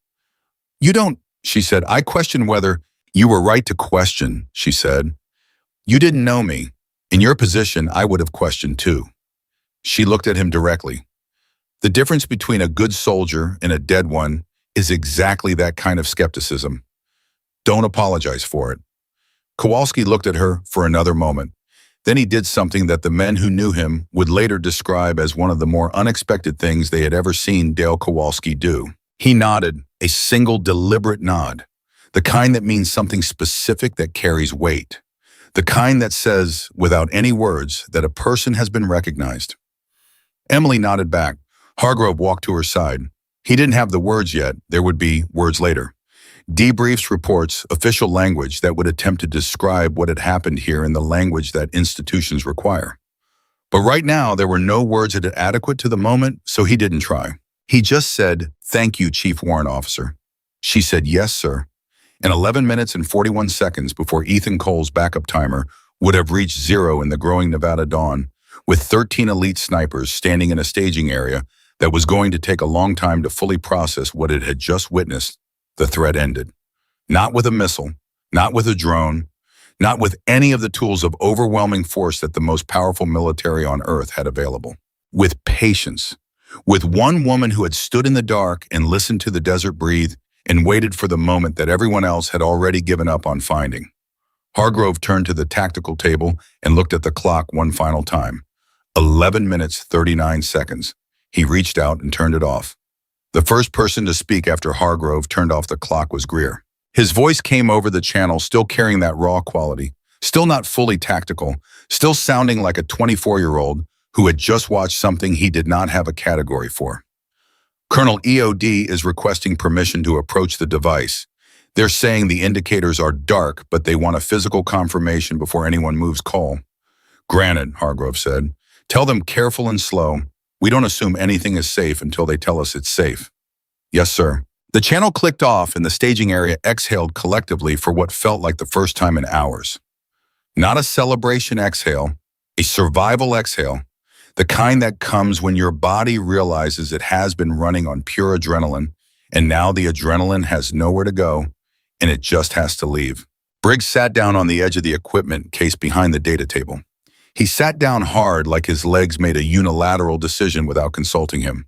"You don't," she said. "I question whether—" "You were right to question," she said. "You didn't know me. In your position, I would have questioned too." She looked at him directly. The difference between a good soldier and a dead one is exactly that kind of skepticism. Don't apologize for it. Kowalski looked at her for another moment. Then he did something that the men who knew him would later describe as one of the more unexpected things they had ever seen Dale Kowalski do. He nodded, a single deliberate nod, the kind that means something specific that carries weight, the kind that says, without any words, that a person has been recognized. Emily nodded back. Hargrove walked to her side. He didn't have the words yet. There would be words later. Debriefs, reports, official language that would attempt to describe what had happened here in the language that institutions require. But right now, there were no words that are adequate to the moment, so he didn't try. He just said, "Thank you, Chief Warrant Officer." She said, "Yes, sir." And 11 minutes and 41 seconds before Ethan Cole's backup timer would have reached zero in the growing Nevada dawn, with 13 elite snipers standing in a staging area that was going to take a long time to fully process what it had just witnessed, the threat ended. Not with a missile, not with a drone, not with any of the tools of overwhelming force that the most powerful military on Earth had available. With patience. With one woman who had stood in the dark and listened to the desert breathe and waited for the moment that everyone else had already given up on finding. Hargrove turned to the tactical table and looked at the clock one final time. 11 minutes, 39 seconds. He reached out and turned it off. The first person to speak after Hargrove turned off the clock was Greer. His voice came over the channel, still carrying that raw quality, Still not fully tactical, still sounding like a 24-year-old who had just watched something he did not have a category for. Colonel EOD is requesting permission to approach the device. They're saying the indicators are dark, but they want a physical confirmation before anyone moves call. Granted, Hargrove said. Tell them careful and slow. We don't assume anything is safe until they tell us it's safe. Yes, sir. The channel clicked off and the staging area exhaled collectively for what felt like the first time in hours. Not a celebration exhale, a survival exhale. The kind that comes when your body realizes it has been running on pure adrenaline, and now the adrenaline has nowhere to go, and it just has to leave. Briggs sat down on the edge of the equipment case behind the data table. He sat down hard like his legs made a unilateral decision without consulting him.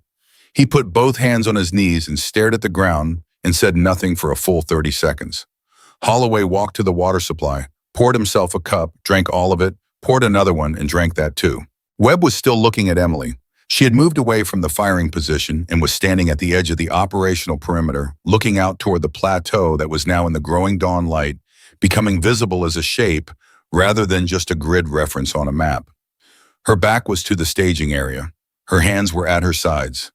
He put both hands on his knees and stared at the ground and said nothing for a full 30 seconds. Holloway walked to the water supply, poured himself a cup, drank all of it, poured another one, and drank that too. Webb was still looking at Emily. She had moved away from the firing position and was standing at the edge of the operational perimeter, looking out toward the plateau that was now in the growing dawn light, becoming visible as a shape rather than just a grid reference on a map. Her back was to the staging area. Her hands were at her sides.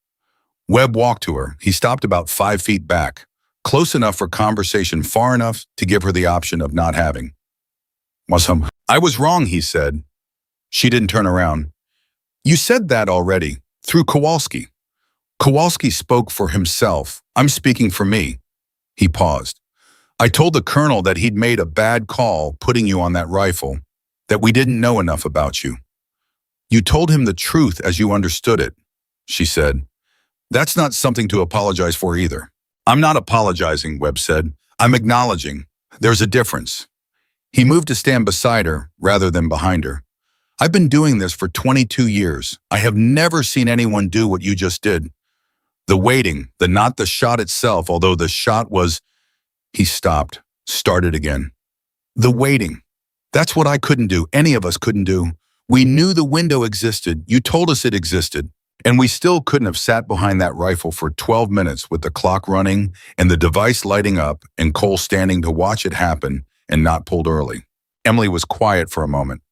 Webb walked to her. He stopped about 5 feet back, close enough for conversation, far enough to give her the option of not having. I was wrong, he said. She didn't turn around. You said that already, through Kowalski. Kowalski spoke for himself. I'm speaking for me. He paused. I told the colonel that he'd made a bad call putting you on that rifle, that we didn't know enough about you. You told him the truth as you understood it, she said. That's not something to apologize for either. I'm not apologizing, Webb said. I'm acknowledging. There's a difference. He moved to stand beside her rather than behind her. I've been doing this for 22 years. I have never seen anyone do what you just did. The waiting, not the shot itself, although the shot was... He stopped, started again. The waiting. That's what I couldn't do. Any of us couldn't do. We knew the window existed. You told us it existed. And we still couldn't have sat behind that rifle for 12 minutes with the clock running and the device lighting up and Cole standing to watch it happen and not pulled early. Emily was quiet for a moment.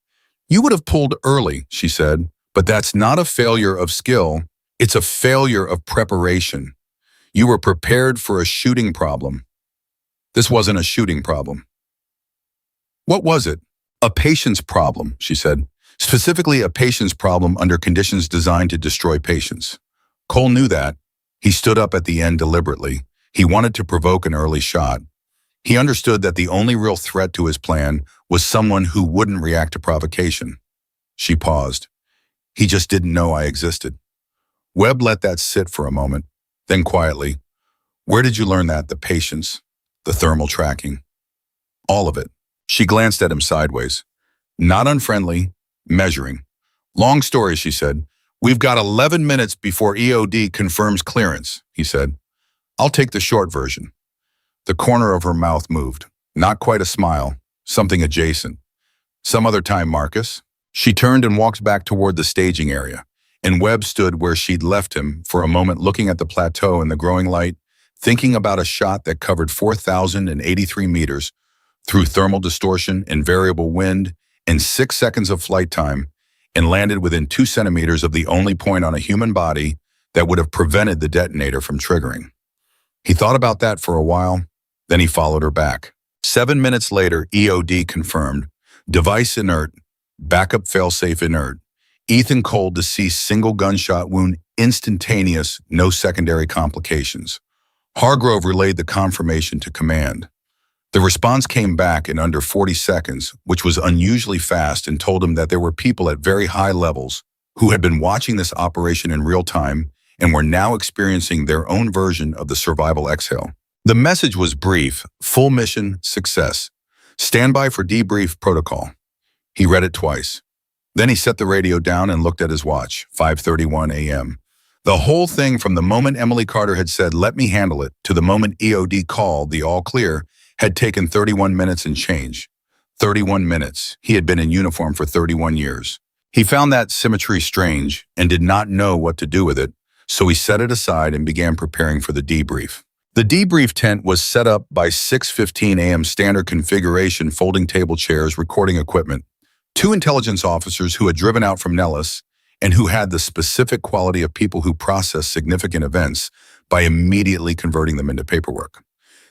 You would have pulled early, she said, but that's not a failure of skill. It's a failure of preparation. You were prepared for a shooting problem. This wasn't a shooting problem. What was it? A patience problem, she said. Specifically a patience problem under conditions designed to destroy patience. Cole knew that. He stood up at the end deliberately. He wanted to provoke an early shot. He understood that the only real threat to his plan was someone who wouldn't react to provocation. She paused. He just didn't know I existed. Webb let that sit for a moment, then quietly. Where did you learn that, the patience, the thermal tracking? All of it. She glanced at him sideways. Not unfriendly, measuring. Long story, she said. We've got 11 minutes before EOD confirms clearance, he said. I'll take the short version. The corner of her mouth moved. Not quite a smile, something adjacent. Some other time, Marcus. She turned and walked back toward the staging area, and Webb stood where she'd left him for a moment, looking at the plateau in the growing light, thinking about a shot that covered 4,083 meters through thermal distortion and variable wind in 6 seconds of flight time, and landed within 2 centimeters of the only point on a human body that would have prevented the detonator from triggering. He thought about that for a while, then he followed her back. 7 minutes later, EOD confirmed. Device inert, backup failsafe inert. Ethan Cole deceased, single gunshot wound, instantaneous, no secondary complications. Hargrove relayed the confirmation to command. The response came back in under 40 seconds, which was unusually fast, and told him that there were people at very high levels who had been watching this operation in real time and were now experiencing their own version of the survival exhale. The message was brief: full mission, success. Stand by for debrief protocol. He read it twice. Then he set the radio down and looked at his watch, 5:31 a.m. The whole thing, from the moment Emily Carter had said, "Let me handle it," to the moment EOD called the all clear, had taken 31 minutes and change. 31 minutes. He had been in uniform for 31 years. He found that symmetry strange and did not know what to do with it, so he set it aside and began preparing for the debrief. The debrief tent was set up by 6:15 a.m. standard configuration folding table chairs, recording equipment. Two intelligence officers who had driven out from Nellis and who had the specific quality of people who process significant events by immediately converting them into paperwork.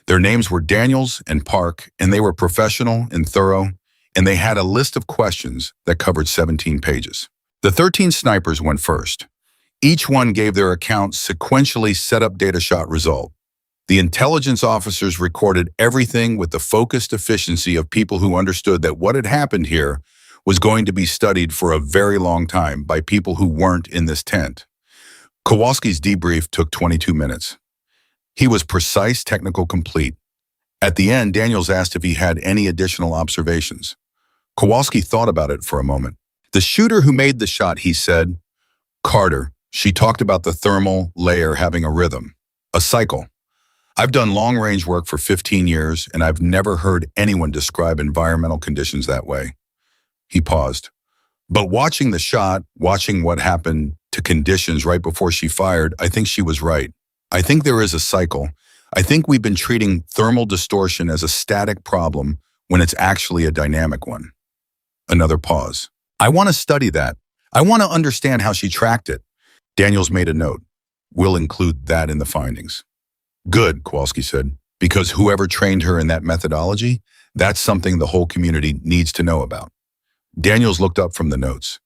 Their names were Daniels and Park, and they were professional and thorough, and they had a list of questions that covered 17 pages. The 13 snipers went first. Each one gave their account sequentially set up data shot result. The intelligence officers recorded everything with the focused efficiency of people who understood that what had happened here was going to be studied for a very long time by people who weren't in this tent. Kowalski's debrief took 22 minutes. He was precise, technical, complete. At the end, Daniels asked if he had any additional observations. Kowalski thought about it for a moment. The shooter who made the shot, he said, Carter, she talked about the thermal layer having a rhythm, a cycle. I've done long-range work for 15 years, and I've never heard anyone describe environmental conditions that way. He paused. But watching the shot, watching what happened to conditions right before she fired, I think she was right. I think there is a cycle. I think we've been treating thermal distortion as a static problem when it's actually a dynamic one. Another pause. I want to study that. I want to understand how she tracked it. Daniels made a note. We'll include that in the findings. Good, Kowalski said, because whoever trained her in that methodology, that's something the whole community needs to know about. Daniels looked up from the notes.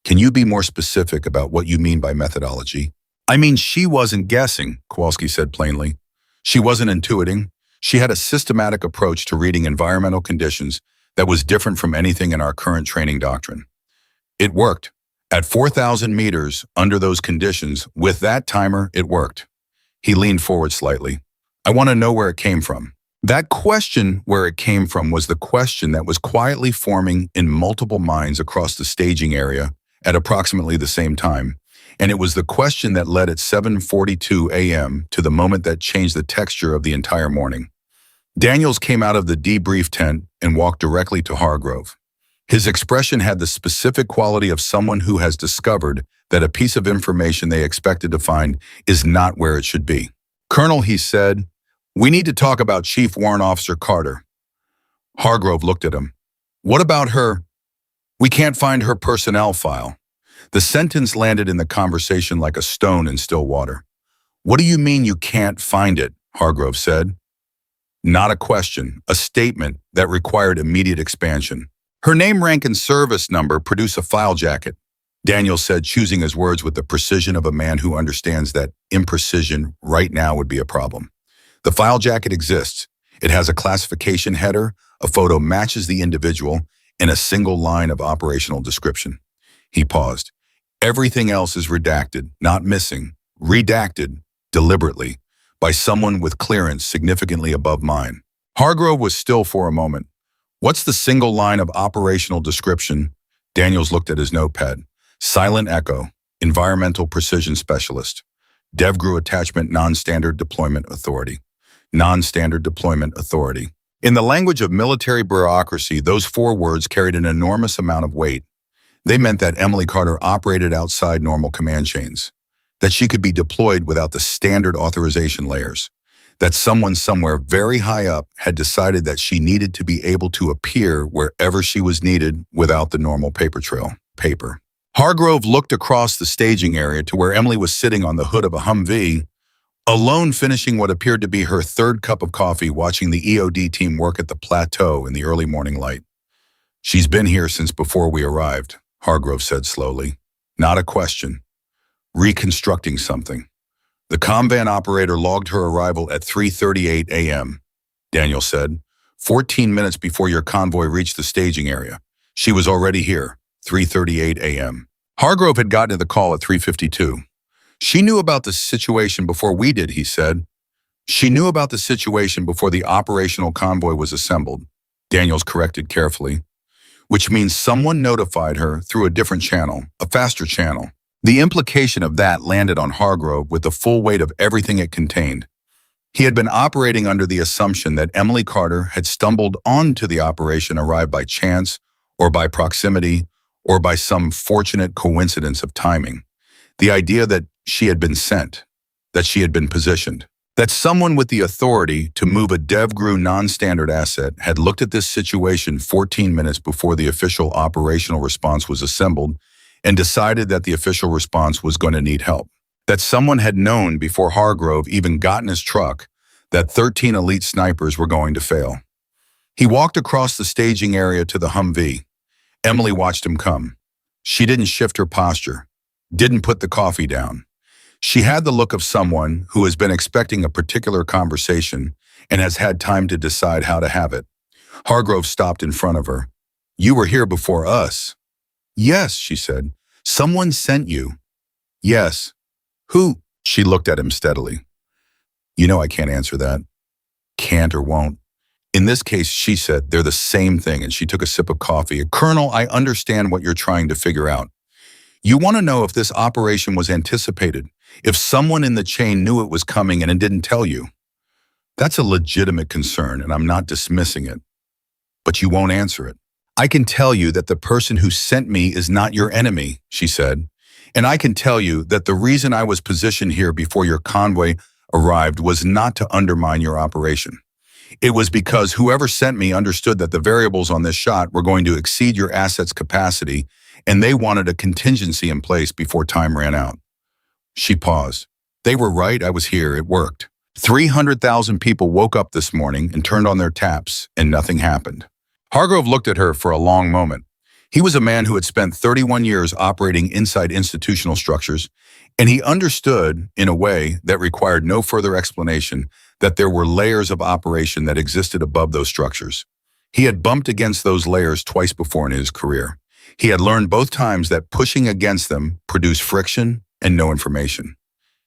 Can you be more specific about what you mean by methodology? I mean, she wasn't guessing, Kowalski said plainly. She wasn't intuiting. She had a systematic approach to reading environmental conditions that was different from anything in our current training doctrine. It worked. At 4,000 meters under those conditions, with that timer, it worked. He leaned forward slightly. I want to know where it came from. That question, where it came from, was the question that was quietly forming in multiple minds across the staging area at approximately the same time. And it was the question that led at 7:42 a.m. to the moment that changed the texture of the entire morning. Daniels came out of the debrief tent and walked directly to Hargrove. His expression had the specific quality of someone who has discovered that a piece of information they expected to find is not where it should be. Colonel, he said, we need to talk about Chief Warrant Officer Carter. Hargrove looked at him. What about her? We can't find her personnel file. The sentence landed in the conversation like a stone in still water. What do you mean you can't find it? Hargrove said. Not a question, a statement that required immediate expansion. Her name, rank, and service number produce a file jacket, Daniels said, choosing his words with the precision of a man who understands that imprecision right now would be a problem. The file jacket exists. It has a classification header, a photo matches the individual, and a single line of operational description. He paused. Everything else is redacted, not missing, redacted, deliberately, by someone with clearance significantly above mine. Hargrove was still for a moment. What's the single line of operational description? Daniels looked at his notepad. Silent Echo, Environmental Precision Specialist. DevGru Attachment Non-Standard Deployment Authority. Non-Standard Deployment Authority. In the language of military bureaucracy, those 4 words carried an enormous amount of weight. They meant that Emily Carter operated outside normal command chains, that she could be deployed without the standard authorization layers, that someone somewhere very high up had decided that she needed to be able to appear wherever she was needed without the normal paper trail. Hargrove looked across the staging area to where Emily was sitting on the hood of a Humvee, alone, finishing what appeared to be her 3rd cup of coffee, watching the EOD team work at the plateau in the early morning light. She's been here since before we arrived, Hargrove said slowly. Not a question. Reconstructing something. The ComVan operator logged her arrival at 3:38 a.m., Daniel said. 14 minutes before your convoy reached the staging area. She was already here, 3:38 a.m. Hargrove had gotten to the call at 3:52. She knew about the situation before we did, he said. She knew about the situation before the operational convoy was assembled, Daniels corrected carefully, which means someone notified her through a different channel, a faster channel. The implication of that landed on Hargrove with the full weight of everything it contained. He had been operating under the assumption that Emily Carter had stumbled onto the operation, arrived by chance or by proximity or by some fortunate coincidence of timing. The idea that she had been sent, that she had been positioned. That someone with the authority to move a DevGru non-standard asset had looked at this situation 14 minutes before the official operational response was assembled and decided that the official response was going to need help. That someone had known before Hargrove even got in his truck that 13 elite snipers were going to fail. He walked across the staging area to the Humvee. Emily watched him come. She didn't shift her posture, didn't put the coffee down. She had the look of someone who has been expecting a particular conversation and has had time to decide how to have it. Hargrove stopped in front of her. "You were here before us." "Yes," she said. "Someone sent you." "Yes." "Who?" She looked at him steadily. "You know I can't answer that." "Can't or won't." "In this case," she said, "they're the same thing," and she took a sip of coffee. "Colonel, I understand what you're trying to figure out. You want to know if this operation was anticipated, if someone in the chain knew it was coming and it didn't tell you. That's a legitimate concern, and I'm not dismissing it. But you won't answer it. I can tell you that the person who sent me is not your enemy," she said. "And I can tell you that the reason I was positioned here before your convoy arrived was not to undermine your operation. It was because whoever sent me understood that the variables on this shot were going to exceed your asset's capacity, and they wanted a contingency in place before time ran out." She paused. "They were right, I was here, it worked. 300,000 people woke up this morning and turned on their taps, and nothing happened." Hargrove looked at her for a long moment. He was a man who had spent 31 years operating inside institutional structures, and he understood, in a way that required no further explanation, that there were layers of operation that existed above those structures. He had bumped against those layers twice before in his career. He had learned both times that pushing against them produced friction and no information.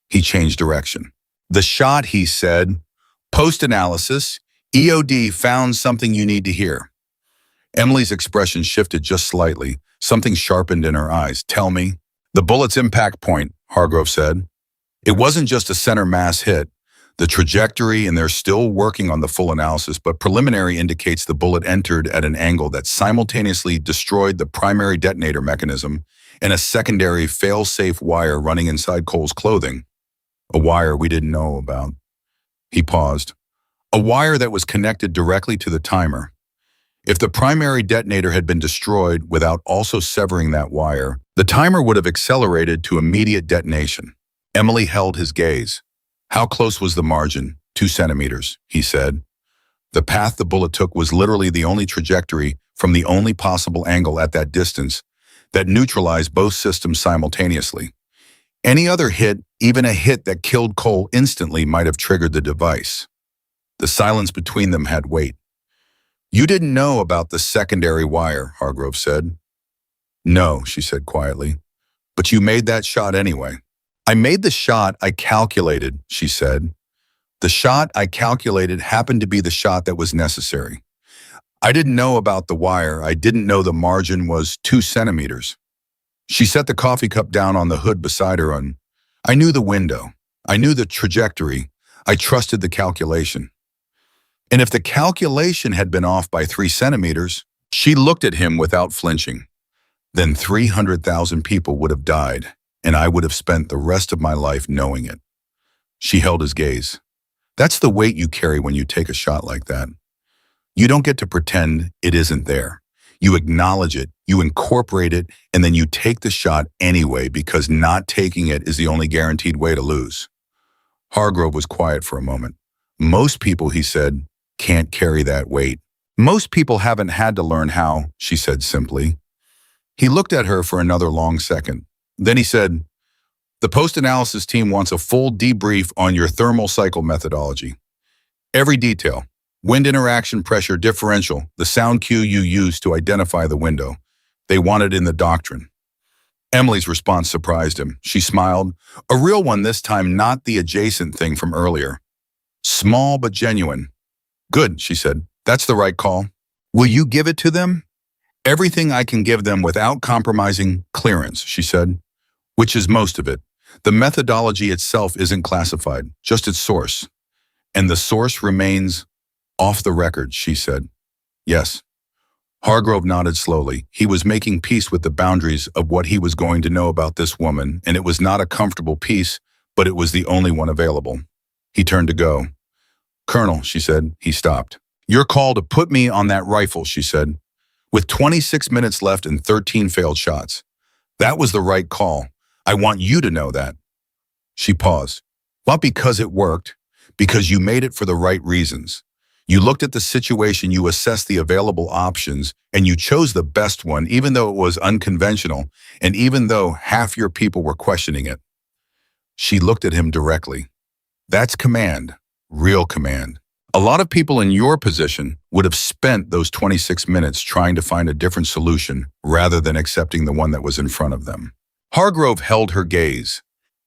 He changed direction. "The shot," he said. "Post-analysis, EOD found something you need to hear." Emily's expression shifted just slightly. Something sharpened in her eyes. "Tell me." "The bullet's impact point," Hargrove said. "It wasn't just a center mass hit. The trajectory, and they're still working on the full analysis, but preliminary indicates the bullet entered at an angle that simultaneously destroyed the primary detonator mechanism and a secondary fail-safe wire running inside Cole's clothing. A wire we didn't know about." He paused. "A wire that was connected directly to the timer. If the primary detonator had been destroyed without also severing that wire, the timer would have accelerated to immediate detonation." Emily held his gaze. "How close was the margin?" 2 centimeters, he said. The path the bullet took was literally the only trajectory from the only possible angle at that distance that neutralized both systems simultaneously. Any other hit, even a hit that killed Cole instantly, might have triggered the device. The silence between them had weight. "You didn't know about the secondary wire," Hargrove said. "No," she said quietly. "But you made that shot anyway." "I made the shot I calculated," she said. "The shot I calculated happened to be the shot that was necessary. I didn't know about the wire. I didn't know the margin was 2 centimeters. She set the coffee cup down on the hood beside her, and I knew the window. I knew the trajectory. I trusted the calculation. And if the calculation had been off by 3 centimeters, she looked at him without flinching. Then 300,000 people would have died, and I would have spent the rest of my life knowing it." She held his gaze. "That's the weight you carry when you take a shot like that. You don't get to pretend it isn't there. You acknowledge it, you incorporate it, and then you take the shot anyway because not taking it is the only guaranteed way to lose." Hargrove was quiet for a moment. "Most people," he said, "can't carry that weight. Most people haven't had to learn how," she said simply. He looked at her for another long second. Then he said, "The post-analysis team wants a full debrief on your thermal cycle methodology. Every detail. Wind interaction pressure differential, the sound cue you used to identify the window. They want it in the doctrine." Emily's response surprised him. She smiled. A real one this time, not the adjacent thing from earlier. "Small but genuine." "Good," she said. "That's the right call. Will you give it to them?" "Everything I can give them without compromising clearance," she said, "which is most of it. The methodology itself isn't classified, just its source. And the source remains off the record," she said. "Yes." Hargrove nodded slowly. He was making peace with the boundaries of what he was going to know about this woman, and it was not a comfortable peace, but it was the only one available. He turned to go. "Colonel," she said. He stopped. "Your call to put me on that rifle," she said, with 26 minutes left and 13 failed shots. "That was the right call. I want you to know that." She paused. "Not because it worked, because you made it for the right reasons. You looked at the situation, you assessed the available options, and you chose the best one, even though it was unconventional, and even though half your people were questioning it." She looked at him directly. "That's command, real command. A lot of people in your position would have spent those 26 minutes trying to find a different solution rather than accepting the one that was in front of them." Hargrove held her gaze.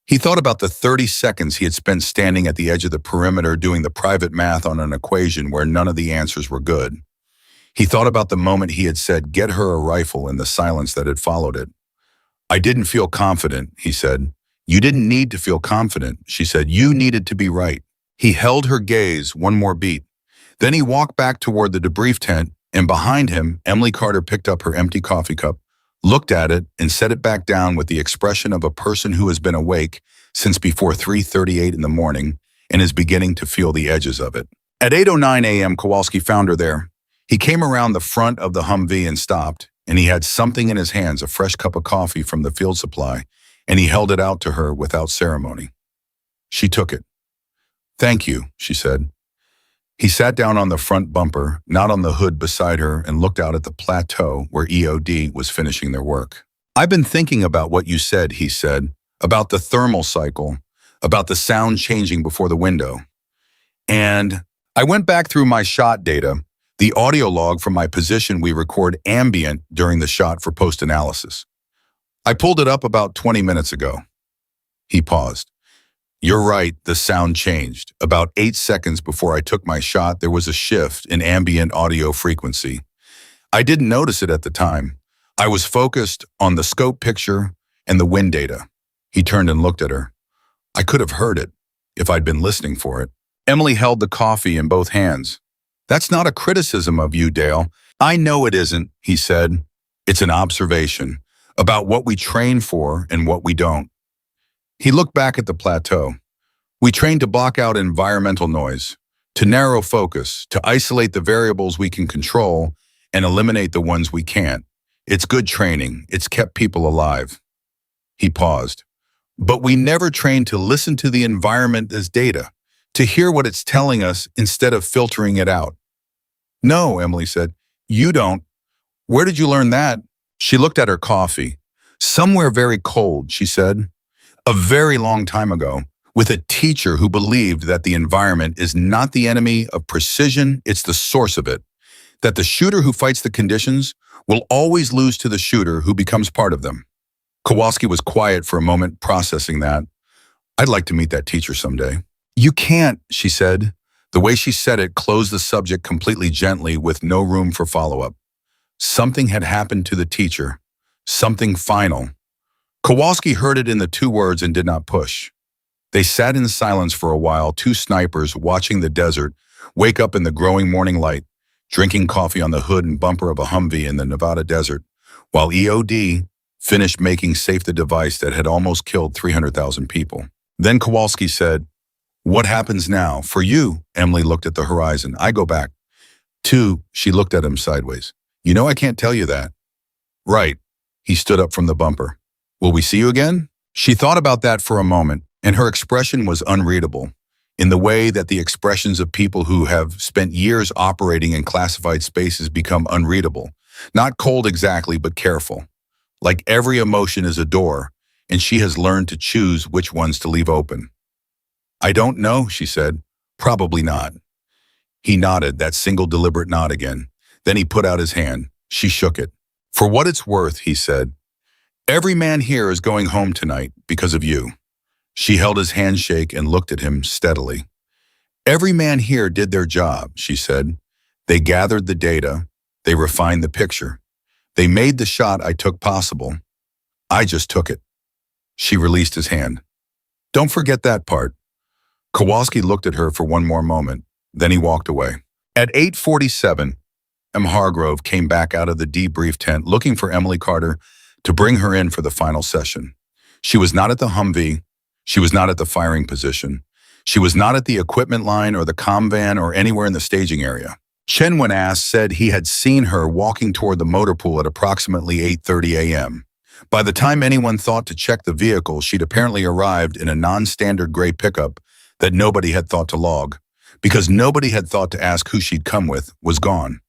He thought about the 30 seconds he had spent standing at the edge of the perimeter doing the private math on an equation where none of the answers were good. He thought about the moment he had said, "Get her a rifle," and the silence that had followed it. "I didn't feel confident," he said. "You didn't need to feel confident," she said. "You needed to be right." He held her gaze one more beat. Then he walked back toward the debrief tent, and behind him, Emily Carter picked up her empty coffee cup, looked at it, and set it back down with the expression of a person who has been awake since before 3:38 in the morning and is beginning to feel the edges of it. At 8:09 a.m., Kowalski found her there. He came around the front of the Humvee and stopped, and he had something in his hands, a fresh cup of coffee from the field supply, and he held it out to her without ceremony. She took it. "Thank you," she said. He sat down on the front bumper, not on the hood beside her, and looked out at the plateau where EOD was finishing their work. "I've been thinking about what you said," he said, "about the thermal cycle, about the sound changing before the window. And I went back through my shot data, the audio log from my position we record ambient during the shot for post-analysis. I pulled it up about 20 minutes ago." He paused. "You're right, the sound changed. About 8 seconds before I took my shot, there was a shift in ambient audio frequency. I didn't notice it at the time. I was focused on the scope picture and the wind data." He turned and looked at her. "I could have heard it if I'd been listening for it." Emily held the coffee in both hands. "That's not a criticism of you, Dale." "I know it isn't," he said. "It's an observation about what we train for and what we don't." He looked back at the plateau. "We train to block out environmental noise, to narrow focus, to isolate the variables we can control and eliminate the ones we can't. It's good training. It's kept people alive." He paused. "But we never train to listen to the environment as data, to hear what it's telling us instead of filtering it out." "No," Emily said. "You don't. Where did you learn that?" She looked at her coffee. "Somewhere very cold," she said. "A very long time ago, with a teacher who believed that the environment is not the enemy of precision, it's the source of it. That the shooter who fights the conditions will always lose to the shooter who becomes part of them." Kowalski was quiet for a moment, processing that. "I'd like to meet that teacher someday." "You can't," she said. The way she said it closed the subject completely gently with no room for follow-up. Something had happened to the teacher. Something final. Kowalski heard it in the 2 words and did not push. They sat in silence for a while, 2 snipers watching the desert wake up in the growing morning light, drinking coffee on the hood and bumper of a Humvee in the Nevada desert, while EOD finished making safe the device that had almost killed 300,000 people. Then Kowalski said, "What happens now? For you?" Emily looked at the horizon. "I go back." "To," she looked at him sideways. "You know I can't tell you that." "Right." He stood up from the bumper. "Will we see you again?" She thought about that for a moment, and her expression was unreadable, in the way that the expressions of people who have spent years operating in classified spaces become unreadable. Not cold exactly, but careful. Like every emotion is a door, and she has learned to choose which ones to leave open. "I don't know," she said. "Probably not." He nodded, that single deliberate nod again. Then he put out his hand. She shook it. "For what it's worth," he said, "every man here is going home tonight because of you." She held his handshake and looked at him steadily. "Every man here did their job," she said. "They gathered the data. They refined the picture. They made the shot I took possible. I just took it." She released his hand. "Don't forget that part." Kowalski looked at her for one more moment. Then he walked away. At 8:47, M. Hargrove came back out of the debrief tent looking for Emily Carter to bring her in for the final session. She was not at the Humvee. She was not at the firing position. She was not at the equipment line or the comm van or anywhere in the staging area. Chen, when asked, said he had seen her walking toward the motor pool at approximately 8:30 a.m. By the time anyone thought to check the vehicle, she'd apparently arrived in a non-standard gray pickup that nobody had thought to log, because nobody had thought to ask who she'd come with, was gone.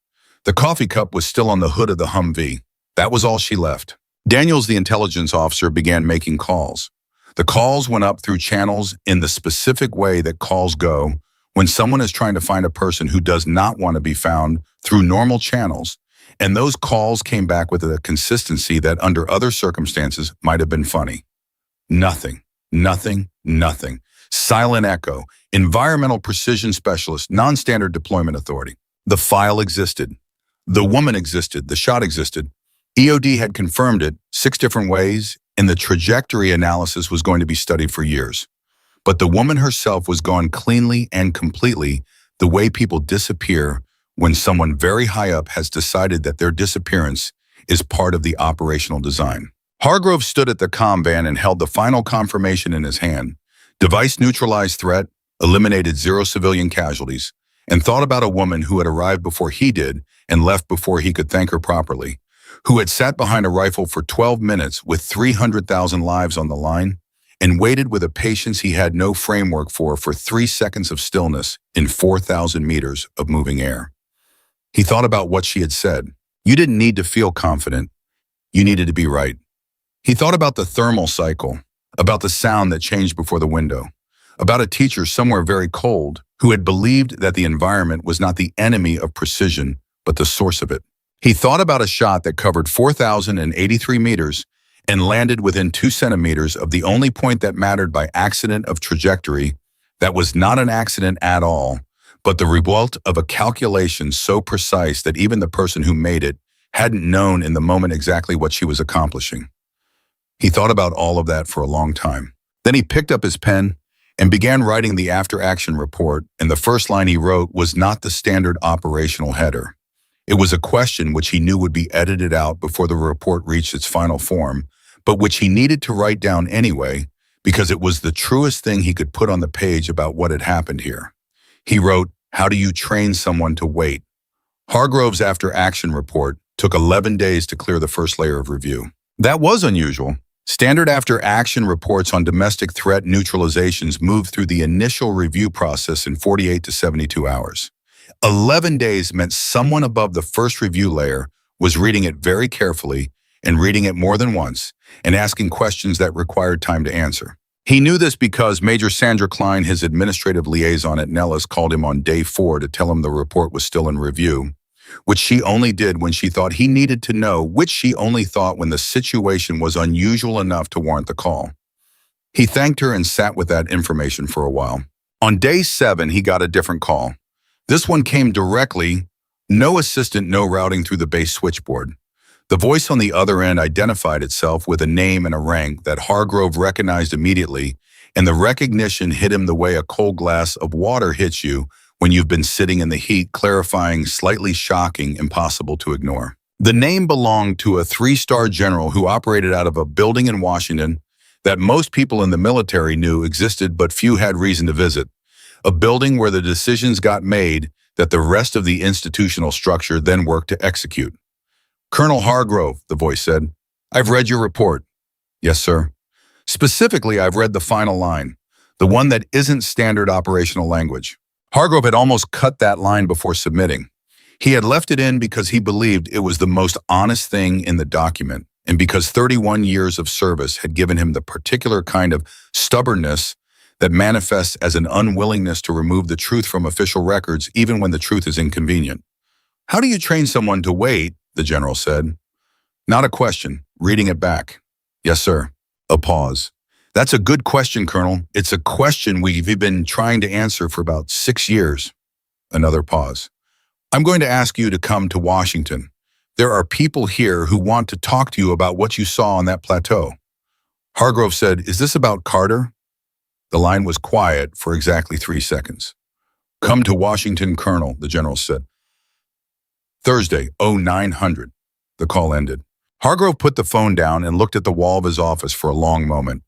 The coffee cup was still on the hood of the Humvee. That was all she left. Daniels, the intelligence officer, began making calls. The calls went up through channels in the specific way that calls go when someone is trying to find a person who does not want to be found through normal channels, and those calls came back with a consistency that under other circumstances might have been funny. Nothing, nothing, nothing. Silent echo, environmental precision specialist, non-standard deployment authority. The file existed. The woman existed. The shot existed. EOD had confirmed it 6 different ways, and the trajectory analysis was going to be studied for years. But the woman herself was gone cleanly and completely, the way people disappear when someone very high up has decided that their disappearance is part of the operational design. Hargrove stood at the comm van and held the final confirmation in his hand. Device neutralized threat, eliminated 0 civilian casualties, and thought about a woman who had arrived before he did and left before he could thank her properly, who had sat behind a rifle for 12 minutes with 300,000 lives on the line, and waited with a patience he had no framework for 3 seconds of stillness in 4,000 meters of moving air. He thought about what she had said. You didn't need to feel confident. You needed to be right. He thought about the thermal cycle, about the sound that changed before the window, about a teacher somewhere very cold who had believed that the environment was not the enemy of precision, but the source of it. He thought about a shot that covered 4,083 meters and landed within 2 centimeters of the only point that mattered by accident of trajectory that was not an accident at all, but the result of a calculation so precise that even the person who made it hadn't known in the moment exactly what she was accomplishing. He thought about all of that for a long time. Then he picked up his pen and began writing the after-action report, and the first line he wrote was not the standard operational header. It was a question which he knew would be edited out before the report reached its final form, but which he needed to write down anyway because it was the truest thing he could put on the page about what had happened here. He wrote, "How do you train someone to wait?" Hargrove's after-action report took 11 days to clear the first layer of review. That was unusual. Standard after-action reports on domestic threat neutralizations moved through the initial review process in 48 to 72 hours. 11 days meant someone above the first review layer was reading it very carefully and reading it more than once and asking questions that required time to answer. He knew this because Major Sandra Klein, his administrative liaison at Nellis, called him on day 4 to tell him the report was still in review, which she only did when she thought he needed to know, which she only thought when the situation was unusual enough to warrant the call. He thanked her and sat with that information for a while. On day 7, he got a different call. This one came directly, no assistant, no routing through the base switchboard. The voice on the other end identified itself with a name and a rank that Hargrove recognized immediately, and the recognition hit him the way a cold glass of water hits you when you've been sitting in the heat, clarifying, slightly shocking, impossible to ignore. The name belonged to a 3-star general who operated out of a building in Washington that most people in the military knew existed but few had reason to visit, a building where the decisions got made that the rest of the institutional structure then worked to execute. "Colonel Hargrove," the voice said, "I've read your report." "Yes, sir." "Specifically, I've read the final line, the one that isn't standard operational language." Hargrove had almost cut that line before submitting. He had left it in because he believed it was the most honest thing in the document, and because 31 years of service had given him the particular kind of stubbornness that manifests as an unwillingness to remove the truth from official records even when the truth is inconvenient. "How do you train someone to wait?" the general said. Not a question, reading it back. "Yes, sir." A pause. "That's a good question, Colonel. It's a question we've been trying to answer for about 6 years. Another pause. "I'm going to ask you to come to Washington. There are people here who want to talk to you about what you saw on that plateau." Hargrove said, "Is this about Carter?" The line was quiet for exactly 3 seconds. "Come to Washington, Colonel," the general said. "Thursday, 0900. The call ended. Hargrove put the phone down and looked at the wall of his office for a long moment.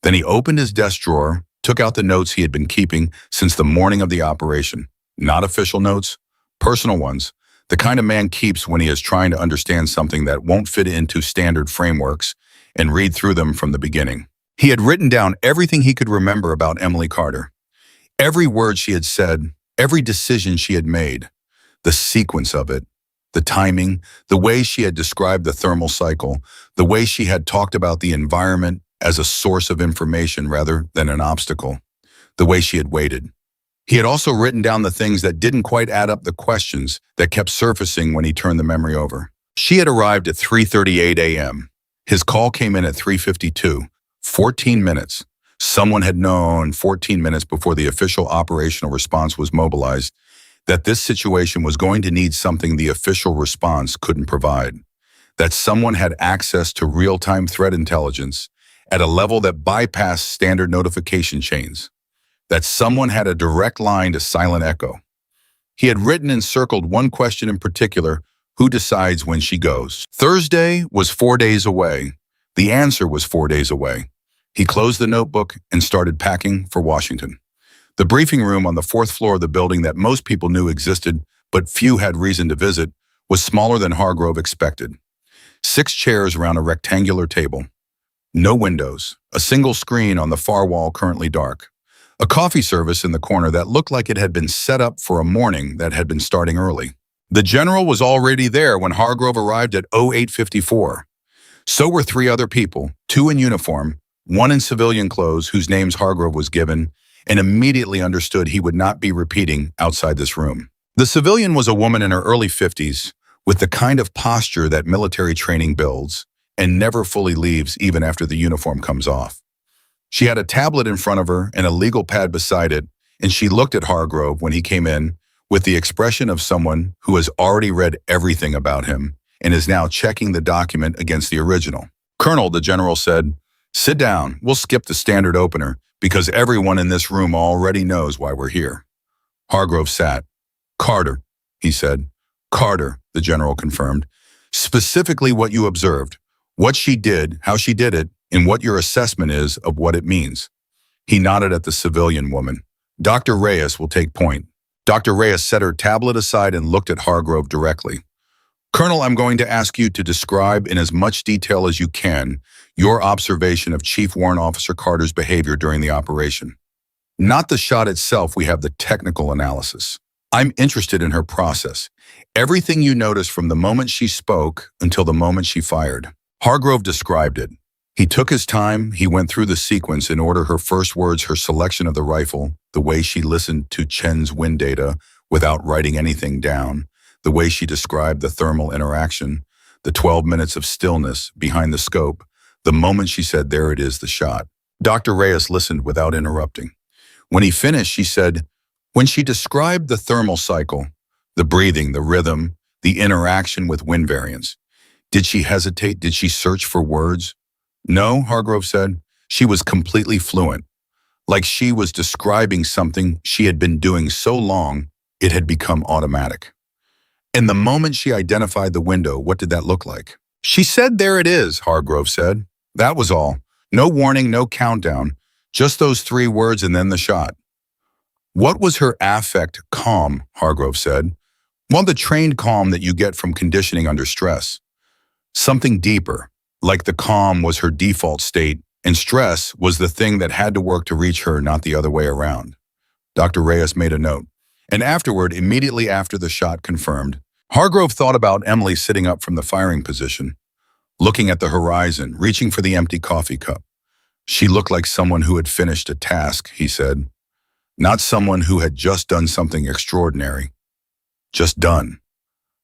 Then he opened his desk drawer, took out the notes he had been keeping since the morning of the operation. Not official notes, personal ones, the kind a man keeps when he is trying to understand something that won't fit into standard frameworks and read through them from the beginning. He had written down everything he could remember about Emily Carter. Every word she had said, every decision she had made, the sequence of it, the timing, the way she had described the thermal cycle, the way she had talked about the environment as a source of information rather than an obstacle, the way she had waited. He had also written down the things that didn't quite add up, the questions that kept surfacing when he turned the memory over. She had arrived at 3:38 a.m. His call came in at 3:52, 14 minutes. Someone had known 14 minutes before the official operational response was mobilized that this situation was going to need something the official response couldn't provide, that someone had access to real-time threat intelligence at a level that bypassed standard notification chains, that someone had a direct line to Silent Echo. He had written and circled one question in particular: who decides when she goes? Thursday was 4 days away. The answer was 4 days away. He closed the notebook and started packing for Washington. The briefing room on the 4th floor of the building that most people knew existed, but few had reason to visit, was smaller than Hargrove expected. 6 chairs around a rectangular table. No windows. A single screen on the far wall, currently dark. A coffee service in the corner that looked like it had been set up for a morning that had been starting early. The general was already there when Hargrove arrived at 08:54. So were 3 other people, 2 in uniform, 1 in civilian clothes whose names Hargrove was given, and immediately understood he would not be repeating outside this room. The civilian was a woman in her early 50s, with the kind of posture that military training builds, and never fully leaves even after the uniform comes off. She had a tablet in front of her and a legal pad beside it, and she looked at Hargrove when he came in with the expression of someone who has already read everything about him and is now checking the document against the original. "Colonel," the general said, "sit down. We'll skip the standard opener because everyone in this room already knows why we're here." Hargrove sat. "Carter," he said. "Carter," the general confirmed. "Specifically what you observed, what she did, how she did it, and what your assessment is of what it means." He nodded at the civilian woman. "Dr. Reyes will take point." Dr. Reyes set her tablet aside and looked at Hargrove directly. "Colonel, I'm going to ask you to describe in as much detail as you can your observation of Chief Warrant Officer Carter's behavior during the operation. Not the shot itself, we have the technical analysis. I'm interested in her process. Everything you noticed from the moment she spoke until the moment she fired." Hargrove described it. He took his time, he went through the sequence in order: her first words, her selection of the rifle, the way she listened to Chen's wind data without writing anything down, the way she described the thermal interaction, the 12 minutes of stillness behind the scope, the moment she said, "There it is, the shot." Dr. Reyes listened without interrupting. When he finished, she said, "When she described the thermal cycle, the breathing, the rhythm, the interaction with wind variance, did she hesitate? Did she search for words?" "No," Hargrove said. "She was completely fluent, like she was describing something she had been doing so long it had become automatic." "And the moment she identified the window, what did that look like?" "She said, 'There it is,'" Hargrove said. "That was all. No warning, no countdown. Just those 3 words and then the shot." "What was her affect?" "Calm," Hargrove said. "Well, the trained calm that you get from conditioning under stress. Something deeper, like the calm was her default state, and stress was the thing that had to work to reach her, not the other way around." Dr. Reyes made a note. And afterward, immediately after the shot confirmed, Hargrove thought about Emily sitting up from the firing position, looking at the horizon, reaching for the empty coffee cup. She looked like someone who had finished a task, he said. Not someone who had just done something extraordinary. Just done.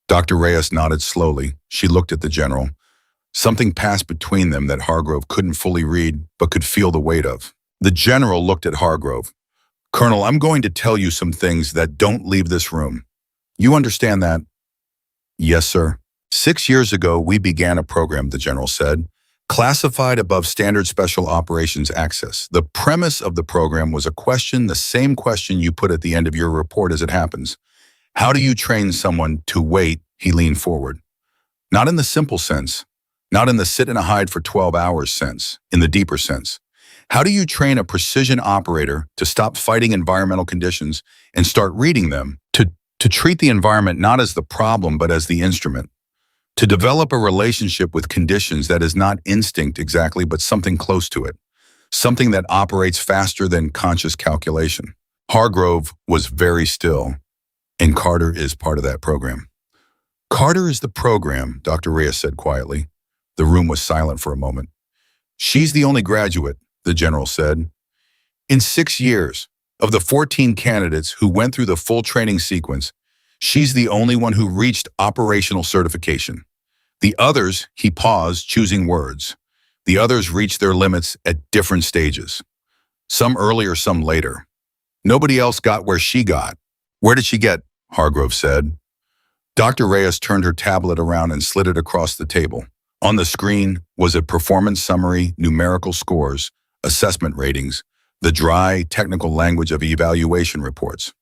Dr. Reyes nodded slowly. She looked at the general. Something passed between them that Hargrove couldn't fully read, but could feel the weight of. The general looked at Hargrove. "Colonel, I'm going to tell you some things that don't leave this room. You understand that?" "Yes, sir." 6 years ago, we began a program, the general said, classified above standard special operations access. The premise of the program was a question, the same question you put at the end of your report as it happens. How do you train someone to wait? He leaned forward. Not in the simple sense, not in the sit and hide for 12 hours sense, in the deeper sense. How do you train a precision operator to stop fighting environmental conditions and start reading them, to treat the environment not as the problem but as the instrument, to develop a relationship with conditions that is not instinct exactly but something close to it, something that operates faster than conscious calculation? Hargrove was very still, and Carter is part of that program. Carter is the program, Dr. Reyes said quietly. The room was silent for a moment. She's the only graduate, the general said. In 6 years, of the 14 candidates who went through the full training sequence, she's the only one who reached operational certification. The others, he paused, choosing words. The others reached their limits at different stages. Some earlier, some later. Nobody else got where she got. Where did she get? Hargrove said. Dr. Reyes turned her tablet around and slid it across the table. On the screen was a performance summary, numerical scores, assessment ratings, the dry, technical language of evaluation reports.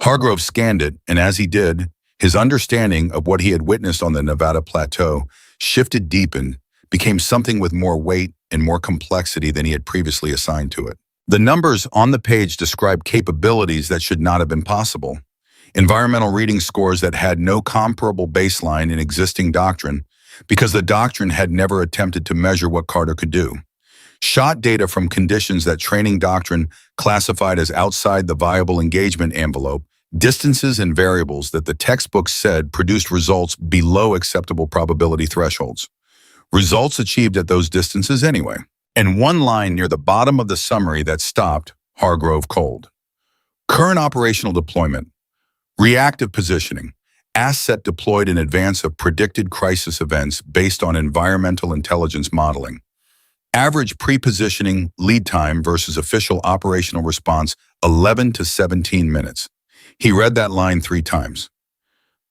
Hargrove scanned it, and as he did, his understanding of what he had witnessed on the Nevada plateau shifted, deepened, became something with more weight and more complexity than he had previously assigned to it. The numbers on the page described capabilities that should not have been possible. Environmental reading scores that had no comparable baseline in existing doctrine because the doctrine had never attempted to measure what Carter could do. Shot data from conditions that training doctrine classified as outside the viable engagement envelope, distances and variables that the textbooks said produced results below acceptable probability thresholds. Results achieved at those distances anyway. And one line near the bottom of the summary that stopped Hargrove cold. Current operational deployment. Reactive positioning, asset deployed in advance of predicted crisis events based on environmental intelligence modeling. Average pre-positioning lead time versus official operational response, 11 to 17 minutes. He read that line 3 times.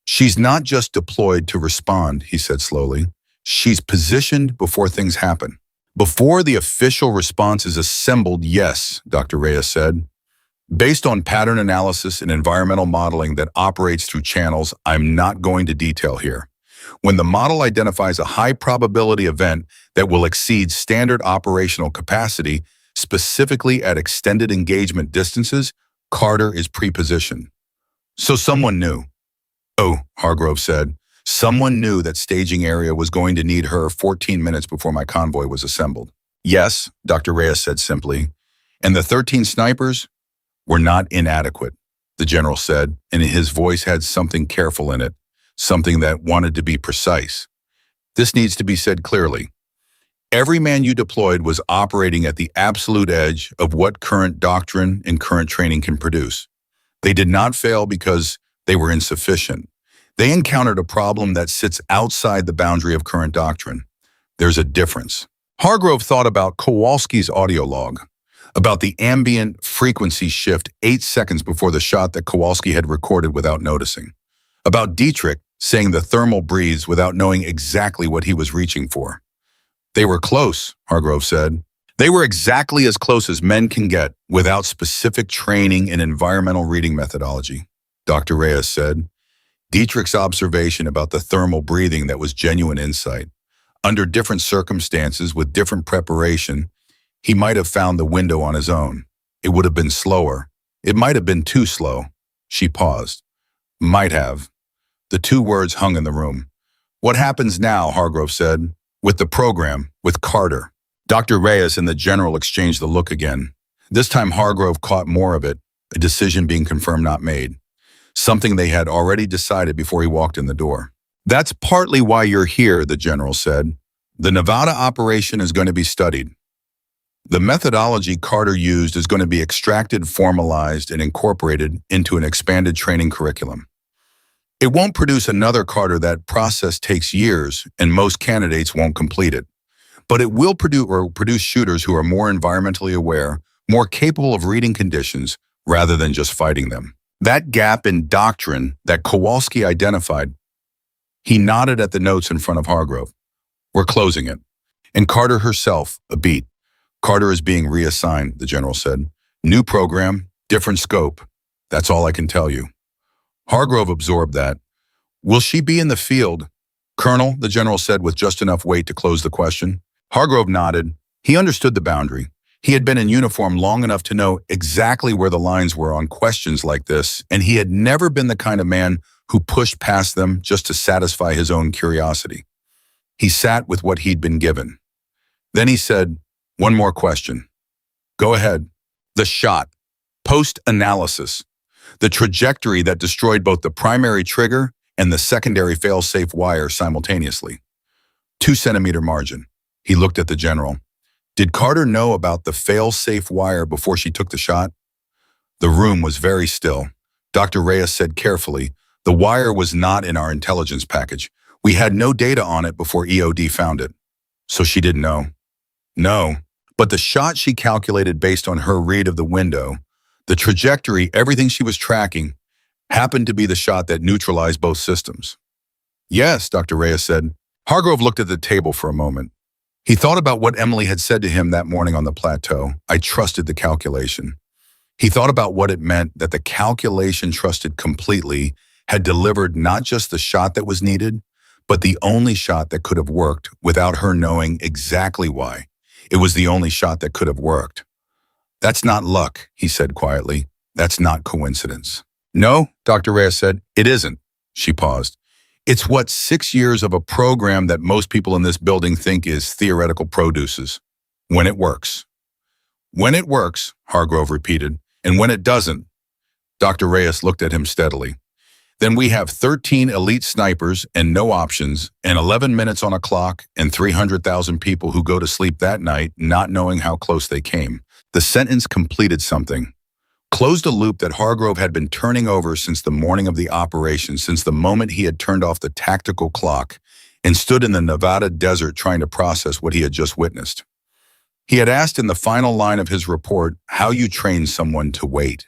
She's not just deployed to respond, he said slowly. She's positioned before things happen. Before the official response is assembled, yes, Dr. Reyes said. Based on pattern analysis and environmental modeling that operates through channels I'm not going to detail here. When the model identifies a high probability event that will exceed standard operational capacity, specifically at extended engagement distances, Carter is pre-positioned. So someone knew. Oh, Hargrove said. Someone knew that staging area was going to need her 14 minutes before my convoy was assembled. Yes, Dr. Reyes said simply. And the 13 snipers were not inadequate, the general said, and his voice had something careful in it, something that wanted to be precise. This needs to be said clearly. Every man you deployed was operating at the absolute edge of what current doctrine and current training can produce. They did not fail because they were insufficient. They encountered a problem that sits outside the boundary of current doctrine. There's a difference. Hargrove thought about Kowalski's audio log, about the ambient frequency shift 8 seconds before the shot that Kowalski had recorded without noticing, about Dietrich saying the thermal breeze without knowing exactly what he was reaching for. They were close, Hargrove said. They were exactly as close as men can get without specific training in environmental reading methodology, Dr. Reyes said. Dietrich's observation about the thermal breathing that was genuine insight. Under different circumstances with different preparation, he might have found the window on his own. It would have been slower. It might have been too slow. She paused. Might have. The 2 words hung in the room. What happens now, Hargrove said, with the program, with Carter? Dr. Reyes and the general exchanged the look again. This time Hargrove caught more of it, a decision being confirmed not made. Something they had already decided before he walked in the door. That's partly why you're here, the general said. The Nevada operation is going to be studied. The methodology Carter used is going to be extracted, formalized, and incorporated into an expanded training curriculum. It won't produce another Carter. That process takes years, and most candidates won't complete it. But it will produce shooters who are more environmentally aware, more capable of reading conditions, rather than just fighting them. That gap in doctrine that Kowalski identified, he nodded at the notes in front of Hargrove. We're closing it. And Carter herself, a beat. Carter is being reassigned, the general said. New program, different scope. That's all I can tell you. Hargrove absorbed that. Will she be in the field? Colonel, the general said with just enough weight to close the question. Hargrove nodded. He understood the boundary. He had been in uniform long enough to know exactly where the lines were on questions like this, and he had never been the kind of man who pushed past them just to satisfy his own curiosity. He sat with what he'd been given. Then he said, "One more question." "Go ahead." "The shot. Post-analysis. The trajectory that destroyed both the primary trigger and the secondary fail-safe wire simultaneously. 2-centimeter margin." He looked at the general. "Did Carter know about the fail-safe wire before she took the shot?" The room was very still. Dr. Reyes said carefully, "The wire was not in our intelligence package. We had no data on it before EOD found it." "So she didn't know?" "No. But the shot she calculated based on her read of the window, the trajectory, everything she was tracking, happened to be the shot that neutralized both systems." "Yes," Dr. Reyes said. Hargrove looked at the table for a moment. He thought about what Emily had said to him that morning on the plateau. "I trusted the calculation." He thought about what it meant that the calculation trusted completely had delivered not just the shot that was needed, but the only shot that could have worked without her knowing exactly why. It was the only shot that could have worked. "That's not luck," he said quietly. "That's not coincidence." "No," Dr. Reyes said. "It isn't." She paused. "It's what 6 years of a program that most people in this building think is theoretical produces. When it works." "When it works," Hargrove repeated. "And when it doesn't." Dr. Reyes looked at him steadily. "Then we have 13 elite snipers and no options, and 11 minutes on a clock, and 300,000 people who go to sleep that night not knowing how close they came." The sentence completed something. Closed a loop that Hargrove had been turning over since the morning of the operation, since the moment he had turned off the tactical clock and stood in the Nevada desert trying to process what he had just witnessed. He had asked in the final line of his report how you train someone to wait.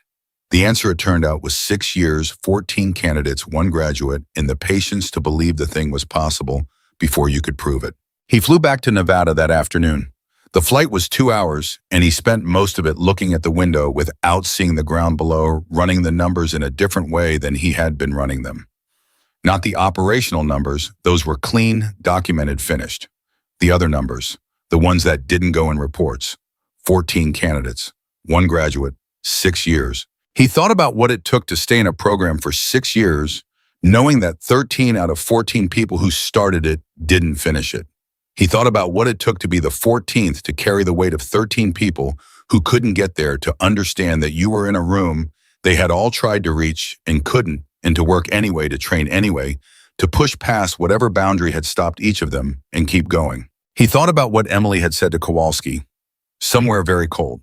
The answer, it turned out, was 6 years, 14 candidates, 1 graduate, and the patience to believe the thing was possible before you could prove it. He flew back to Nevada that afternoon. The flight was 2 hours, and he spent most of it looking at the window without seeing the ground below, running the numbers in a different way than he had been running them. Not the operational numbers, those were clean, documented, finished. The other numbers, the ones that didn't go in reports. 14 candidates, 1 graduate, 6 years. He thought about what it took to stay in a program for 6 years, knowing that 13 out of 14 people who started it didn't finish it. He thought about what it took to be the 14th to carry the weight of 13 people who couldn't get there, to understand that you were in a room they had all tried to reach and couldn't, and to work anyway, to train anyway, to push past whatever boundary had stopped each of them and keep going. He thought about what Emily had said to Kowalski, "Somewhere very cold."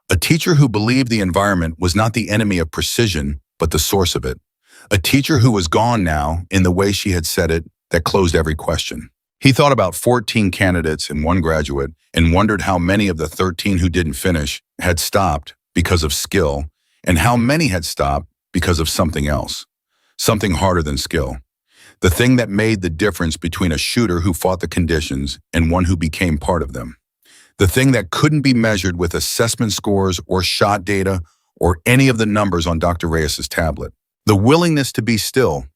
A teacher who believed the environment was not the enemy of precision, but the source of it. A teacher who was gone now, in the way she had said it, that closed every question. He thought about 14 candidates and 1 graduate, and wondered how many of the 13 who didn't finish had stopped because of skill, and how many had stopped because of something else, something harder than skill. The thing that made the difference between a shooter who fought the conditions and one who became part of them. The thing that couldn't be measured with assessment scores or shot data or any of the numbers on Dr. Reyes's tablet. The willingness to be still,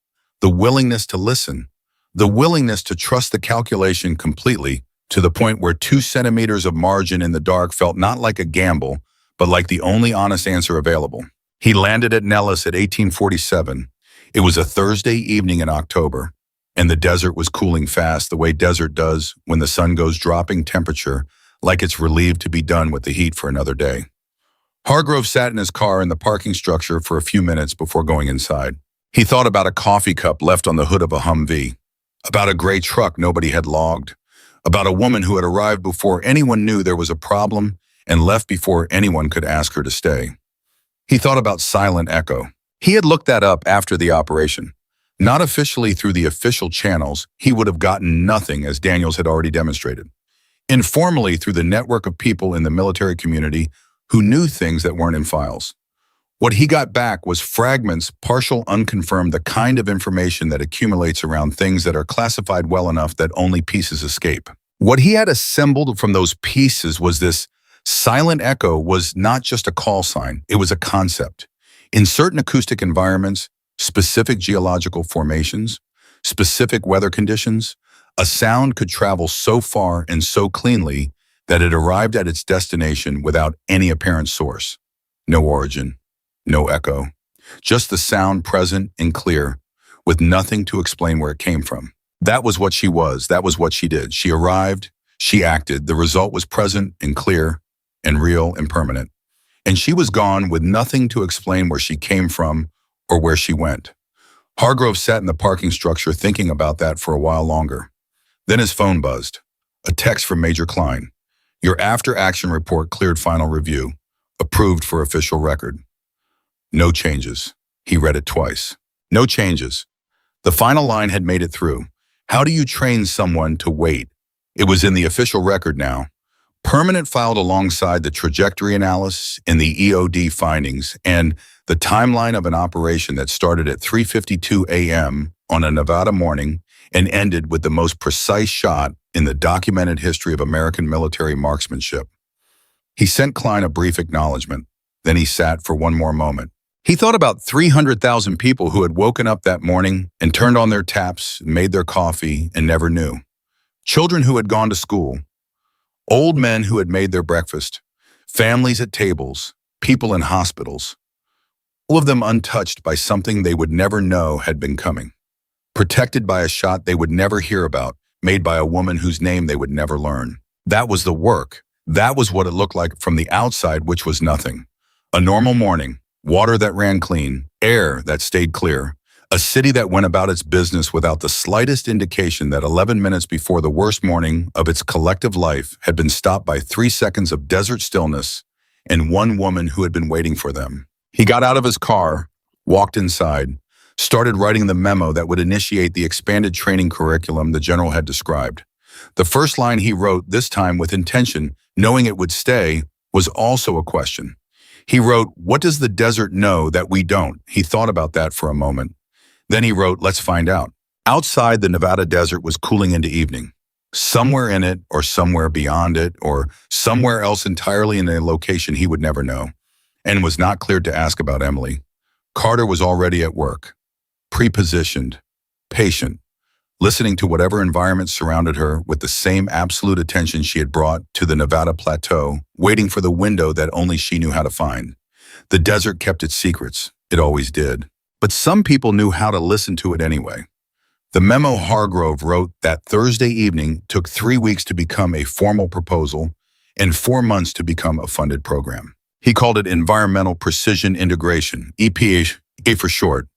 the willingness to listen, the willingness to trust the calculation completely, to the point where 2 centimeters of margin in the dark felt not like a gamble, but like the only honest answer available. He landed at Nellis at 1847. It was a Thursday evening in October, and the desert was cooling fast, the way desert does when the sun goes dropping temperature, like it's relieved to be done with the heat for another day. Hargrove sat in his car in the parking structure for a few minutes before going inside. He thought about a coffee cup left on the hood of a Humvee, about a gray truck nobody had logged, about a woman who had arrived before anyone knew there was a problem and left before anyone could ask her to stay. He thought about Silent Echo. He had looked that up after the operation. Not officially through the official channels, he would have gotten nothing, as Daniels had already demonstrated. Informally, through the network of people in the military community who knew things that weren't in files. What he got back was fragments, partial, unconfirmed, the kind of information that accumulates around things that are classified well enough that only pieces escape. What he had assembled from those pieces was this: Silent Echo was not just a call sign, it was a concept. In certain acoustic environments, specific geological formations, specific weather conditions, a sound could travel so far and so cleanly that it arrived at its destination without any apparent source. No origin, no echo, just the sound present and clear, with nothing to explain where it came from. That was what she was. That was what she did. She arrived, she acted. The result was present and clear and real and permanent. And she was gone with nothing to explain where she came from or where she went. Hargrove sat in the parking structure thinking about that for a while longer. Then his phone buzzed. A text from Major Klein. Your after-action report cleared final review. Approved for official record. No changes. He read it twice. No changes. The final line had made it through. How do you train someone to wait? It was in the official record now. Permanent filed alongside the trajectory analysis and the EOD findings and the timeline of an operation that started at 3:52 a.m. on a Nevada morning and ended with the most precise shot in the documented history of American military marksmanship. He sent Klein a brief acknowledgement. Then he sat for one more moment. He thought about 300,000 people who had woken up that morning and turned on their taps, and made their coffee, and never knew. Children who had gone to school. Old men who had made their breakfast. Families at tables. People in hospitals. All of them untouched by something they would never know had been coming. Protected by a shot they would never hear about, made by a woman whose name they would never learn. That was the work. That was what it looked like from the outside, which was nothing. A normal morning. Water that ran clean, air that stayed clear, a city that went about its business without the slightest indication that 11 minutes before the worst morning of its collective life had been stopped by 3 seconds of desert stillness and one woman who had been waiting for them. He got out of his car, walked inside, started writing the memo that would initiate the expanded training curriculum the general had described. The first line he wrote, this time with intention, knowing it would stay, was also a question. He wrote, what does the desert know that we don't? He thought about that for a moment. Then he wrote, let's find out. Outside, the Nevada desert was cooling into evening. Somewhere in it, or somewhere beyond it, or somewhere else entirely in a location he would never know, and was not cleared to ask about Emily. Carter was already at work, pre-positioned, patient, listening to whatever environment surrounded her with the same absolute attention she had brought to the Nevada plateau, waiting for the window that only she knew how to find. The desert kept its secrets. It always did. But some people knew how to listen to it anyway. The memo Hargrove wrote that Thursday evening took 3 weeks to become a formal proposal and 4 months to become a funded program. He called it Environmental Precision Integration, EPA for short.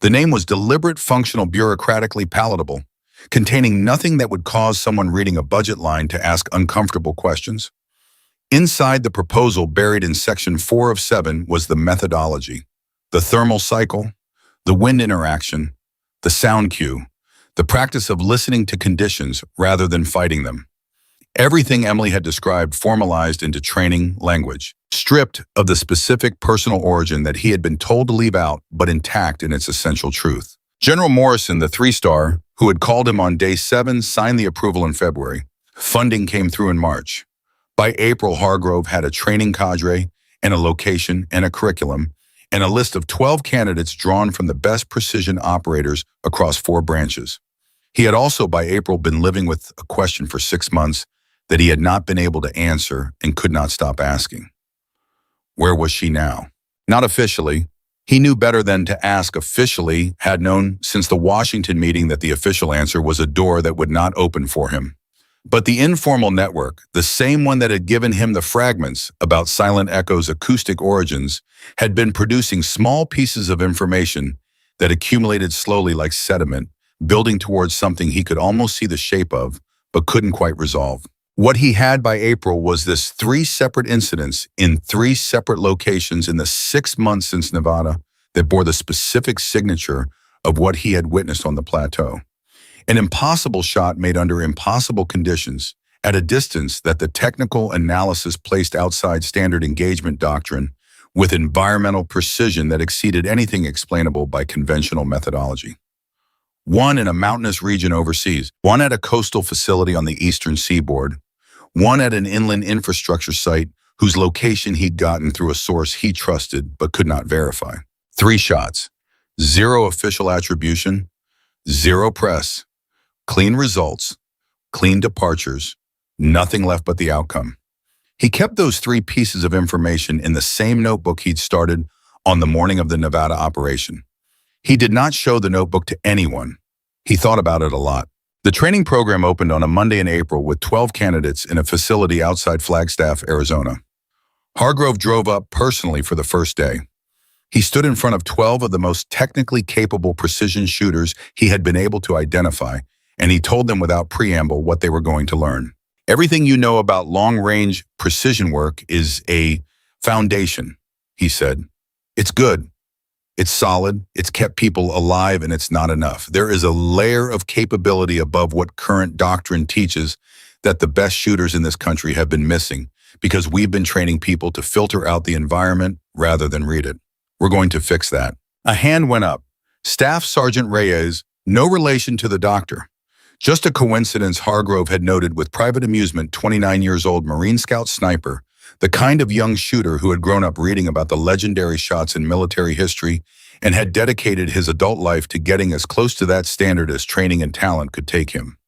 The name was deliberate, functional, bureaucratically palatable, containing nothing that would cause someone reading a budget line to ask uncomfortable questions. Inside the proposal, buried in section 4 of 7, was the methodology, the thermal cycle, the wind interaction, the sound cue, the practice of listening to conditions rather than fighting them. Everything Emily had described formalized into training language, stripped of the specific personal origin that he had been told to leave out, but intact in its essential truth. General Morrison, the 3-star, who had called him on day 7, signed the approval in February. Funding came through in March. By April, Hargrove had a training cadre and a location and a curriculum and a list of 12 candidates drawn from the best precision operators across 4 branches. He had also by April been living with a question for 6 months that he had not been able to answer and could not stop asking. Where was she now? Not officially. He knew better than to ask officially, had known since the Washington meeting that the official answer was a door that would not open for him. But the informal network, the same one that had given him the fragments about Silent Echo's acoustic origins, had been producing small pieces of information that accumulated slowly like sediment, building towards something he could almost see the shape of, but couldn't quite resolve. What he had by April was this 3 separate incidents in 3 separate locations in the 6 months since Nevada that bore the specific signature of what he had witnessed on the plateau. An impossible shot made under impossible conditions, at a distance that the technical analysis placed outside standard engagement doctrine, with environmental precision that exceeded anything explainable by conventional methodology. One in a mountainous region overseas, one at a coastal facility on the eastern seaboard, one at an inland infrastructure site whose location he'd gotten through a source he trusted but could not verify. 3 shots, 0 official attribution, 0 press, clean results, clean departures, nothing left but the outcome. He kept those three pieces of information in the same notebook he'd started on the morning of the Nevada operation. He did not show the notebook to anyone. He thought about it a lot. The training program opened on a Monday in April with 12 candidates in a facility outside Flagstaff, Arizona. Hargrove drove up personally for the first day. He stood in front of 12 of the most technically capable precision shooters he had been able to identify, and he told them without preamble what they were going to learn. Everything you know about long-range precision work is a foundation, he said. It's good. It's solid, it's kept people alive, and it's not enough. There is a layer of capability above what current doctrine teaches that the best shooters in this country have been missing because we've been training people to filter out the environment rather than read it. We're going to fix that. A hand went up. Staff Sergeant Reyes, no relation to the doctor. Just a coincidence, Hargrove had noted with private amusement, 29 years old Marine Scout sniper, the kind of young shooter who had grown up reading about the legendary shots in military history and had dedicated his adult life to getting as close to that standard as training and talent could take him.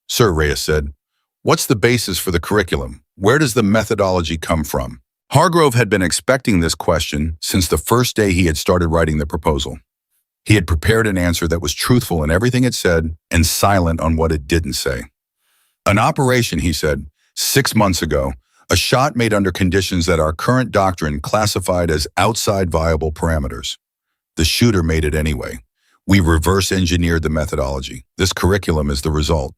Sir, Reyes said, what's the basis for the curriculum? Where does the methodology come from? Hargrove had been expecting this question since the first day he had started writing the proposal. He had prepared an answer that was truthful in everything it said and silent on what it didn't say. An operation, he said, 6 months ago, a shot made under conditions that our current doctrine classified as outside viable parameters. The shooter made it anyway. We reverse engineered the methodology. This curriculum is the result.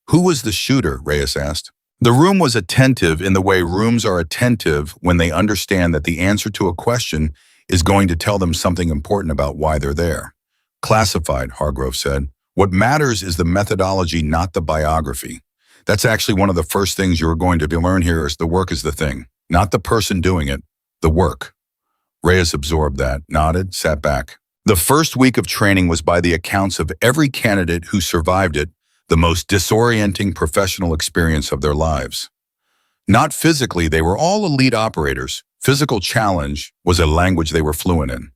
Who was the shooter? Reyes asked. The room was attentive in the way rooms are attentive when they understand that the answer to a question is going to tell them something important about why they're there. Classified, Hargrove said. What matters is the methodology, not the biography. That's actually one of the first things you're going to learn here is the work is the thing, not the person doing it, the work. Reyes absorbed that, nodded, sat back. The first week of training was, by the accounts of every candidate who survived it, the most disorienting professional experience of their lives. Not physically, they were all elite operators. Physical challenge was a language they were fluent in.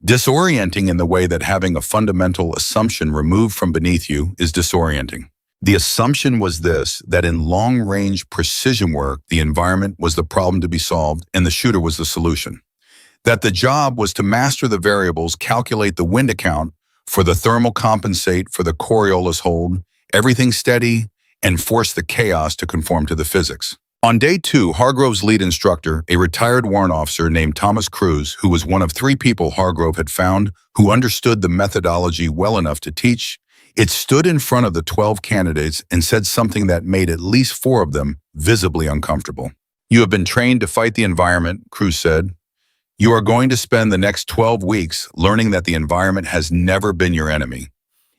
Disorienting in the way that having a fundamental assumption removed from beneath you is disorienting. The assumption was this, that in long-range precision work, the environment was the problem to be solved and the shooter was the solution. That the job was to master the variables, calculate the wind account, for the thermal compensate, for the Coriolis hold, everything steady, and force the chaos to conform to the physics. On day 2, Hargrove's lead instructor, a retired warrant officer named Thomas Cruz, who was one of 3 people Hargrove had found who understood the methodology well enough to teach, it stood in front of the 12 candidates and said something that made at least 4 of them visibly uncomfortable. You have been trained to fight the environment, Cruz said. You are going to spend the next 12 weeks learning that the environment has never been your enemy.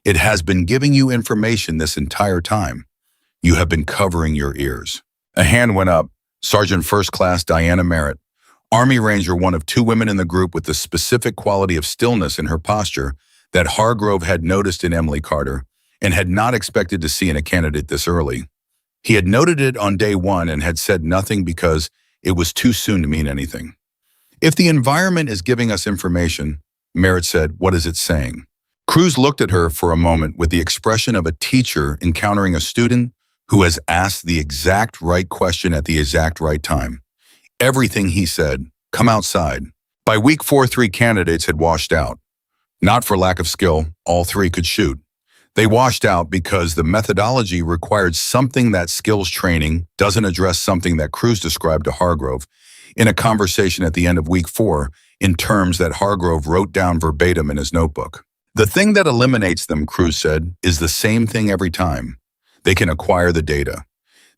It has been giving you information this entire time. You have been covering your ears. A hand went up. Sergeant First Class Diana Merritt, Army Ranger, one of 2 women in the group with the specific quality of stillness in her posture that Hargrove had noticed in Emily Carter and had not expected to see in a candidate this early. He had noted it on day 1 and had said nothing because it was too soon to mean anything. If the environment is giving us information, Merritt said, what is it saying? Cruz looked at her for a moment with the expression of a teacher encountering a student who has asked the exact right question at the exact right time. Everything he said, come outside. By week 4, 3 candidates had washed out. Not for lack of skill, all 3 could shoot. They washed out because the methodology required something that skills training doesn't address, something that Cruz described to Hargrove in a conversation at the end of week 4 in terms that Hargrove wrote down verbatim in his notebook. The thing that eliminates them, Cruz said, is the same thing every time. They can acquire the data.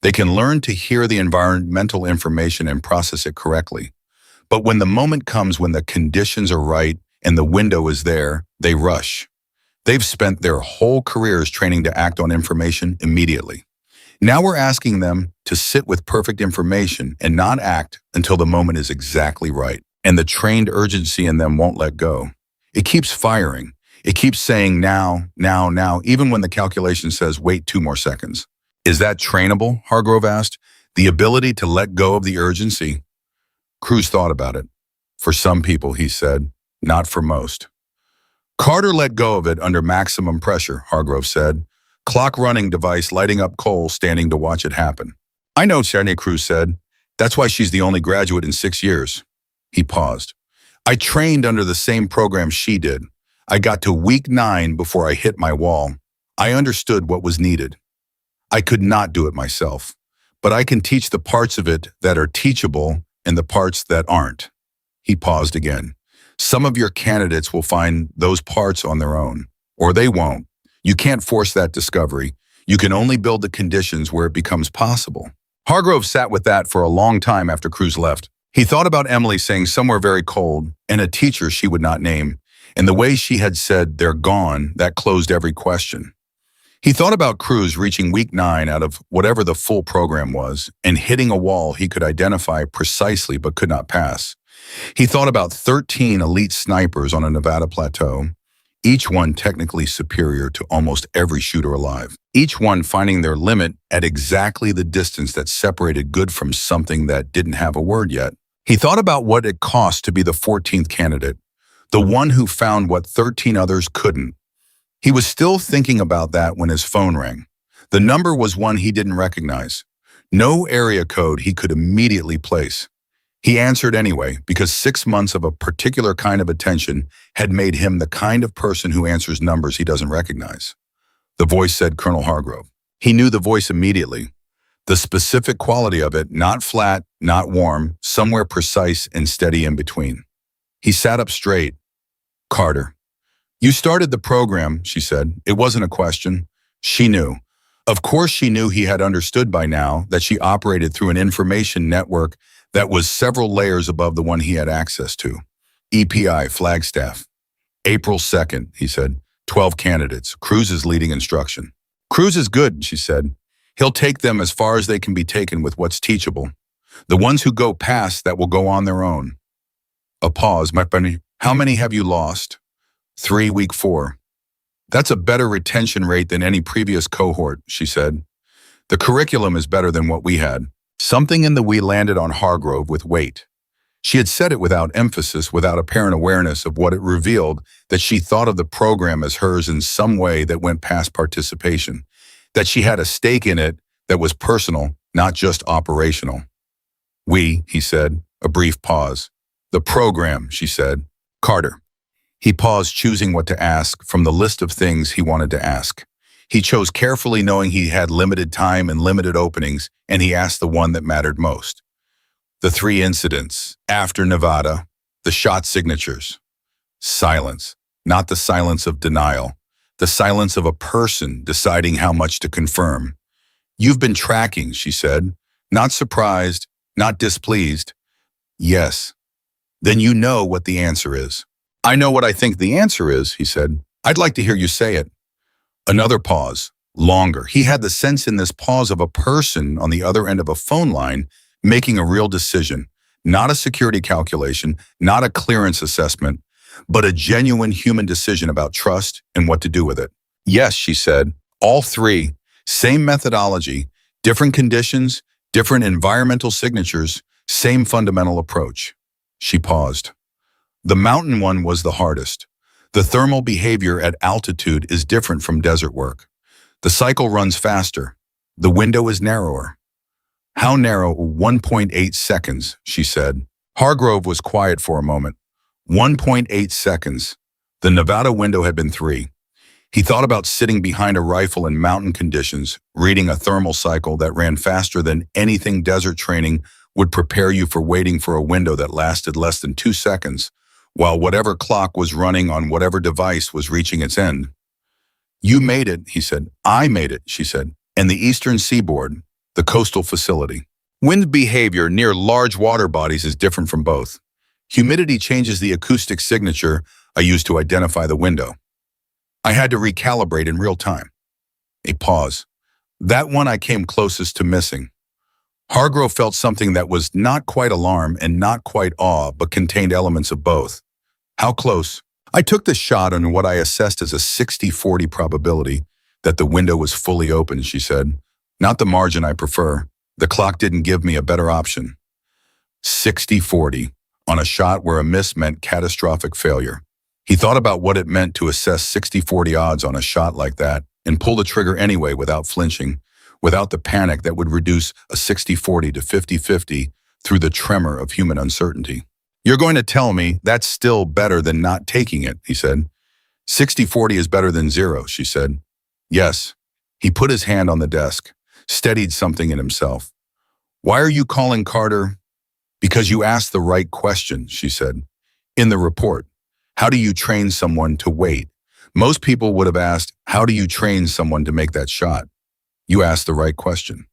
They can learn to hear the environmental information and process it correctly. But when the moment comes when the conditions are right and the window is there, they rush. They've spent their whole careers training to act on information immediately. Now we're asking them to sit with perfect information and not act until the moment is exactly right. And the trained urgency in them won't let go. It keeps firing. It keeps saying now, now, now, even when the calculation says wait 2 more seconds. Is that trainable? Hargrove asked. The ability to let go of the urgency? Cruz thought about it. For some people, he said, not for most. Carter let go of it under maximum pressure, Hargrove said. Clock running device lighting up coal, standing to watch it happen. I know, Cruz said. That's why she's the only graduate in 6 years. He paused. I trained under the same program she did. I got to week 9 before I hit my wall. I understood what was needed. I could not do it myself, but I can teach the parts of it that are teachable and the parts that aren't. He paused again. Some of your candidates will find those parts on their own, or they won't. You can't force that discovery. You can only build the conditions where it becomes possible. Hargrove sat with that for a long time after Cruz left. He thought about Emily saying somewhere very cold, and a teacher she would not name, and the way she had said, "They're gone," that closed every question. He thought about Cruz reaching week 9 out of whatever the full program was and hitting a wall he could identify precisely but could not pass. He thought about 13 elite snipers on a Nevada plateau, each one technically superior to almost every shooter alive, each one finding their limit at exactly the distance that separated good from something that didn't have a word yet. He thought about what it cost to be the 14th candidate, the one who found what 13 others couldn't. He was still thinking about that when his phone rang. The number was one he didn't recognize. No area code he could immediately place. He answered anyway because 6 months of a particular kind of attention had made him the kind of person who answers numbers he doesn't recognize. The voice said Colonel Hargrove. He knew the voice immediately. The specific quality of it, not flat, not warm, somewhere precise and steady in between. He sat up straight. Carter. You started the program, she said. It wasn't a question. She knew. Of course she knew he had understood by now that she operated through an information network that was several layers above the one he had access to. EPI, Flagstaff. April 2nd, he said. 12 candidates. Cruz is leading instruction. Cruz is good, she said. He'll take them as far as they can be taken with what's teachable. The ones who go past that will go on their own. A pause. How many have you lost? 3, week 4. That's a better retention rate than any previous cohort, she said. The curriculum is better than what we had. Something in the we landed on Hargrove with weight. She had said it without emphasis, without apparent awareness of what it revealed, that she thought of the program as hers in some way that went past participation, that she had a stake in it that was personal, not just operational. We, he said, a brief pause. The program, she said. Carter. He paused, choosing what to ask from the list of things he wanted to ask. He chose carefully, knowing he had limited time and limited openings, and he asked the one that mattered most. The 3 incidents, after Nevada, the shot signatures. Silence, not the silence of denial, the silence of a person deciding how much to confirm. You've been tracking, she said, not surprised, not displeased. Yes. Then you know what the answer is. I know what I think the answer is, he said. I'd like to hear you say it. Another pause, longer. He had the sense in this pause of a person on the other end of a phone line making a real decision, not a security calculation, not a clearance assessment, but a genuine human decision about trust and what to do with it. Yes, she said, all 3, same methodology, different conditions, different environmental signatures, same fundamental approach. She paused. The mountain one was the hardest. The thermal behavior at altitude is different from desert work. The cycle runs faster. The window is narrower. How narrow? 1.8 seconds, she said. Hargrove was quiet for a moment. 1.8 seconds. The Nevada window had been 3. He thought about sitting behind a rifle in mountain conditions, reading a thermal cycle that ran faster than anything desert training would prepare you for, waiting for a window that lasted less than 2 seconds, while whatever clock was running on whatever device was reaching its end. You made it, he said. I made it, she said. And the eastern seaboard, the coastal facility. Wind behavior near large water bodies is different from both. Humidity changes the acoustic signature I used to identify the window. I had to recalibrate in real time. A pause. That one I came closest to missing. Hargrove felt something that was not quite alarm and not quite awe, but contained elements of both. How close? I took the shot on what I assessed as a 60-40 probability that the window was fully open, she said. Not the margin I prefer. The clock didn't give me a better option. 60-40 on a shot where a miss meant catastrophic failure. He thought about what it meant to assess 60-40 odds on a shot like that and pull the trigger anyway without flinching, without the panic that would reduce a 60-40 to 50-50, through the tremor of human uncertainty. You're going to tell me that's still better than not taking it, he said. 60-40 is better than 0, she said. Yes. He put his hand on the desk, steadied something in himself. Why are you calling Carter? Because you asked the right question, she said. In the report, how do you train someone to wait? Most people would have asked, how do you train someone to make that shot? You asked the right question.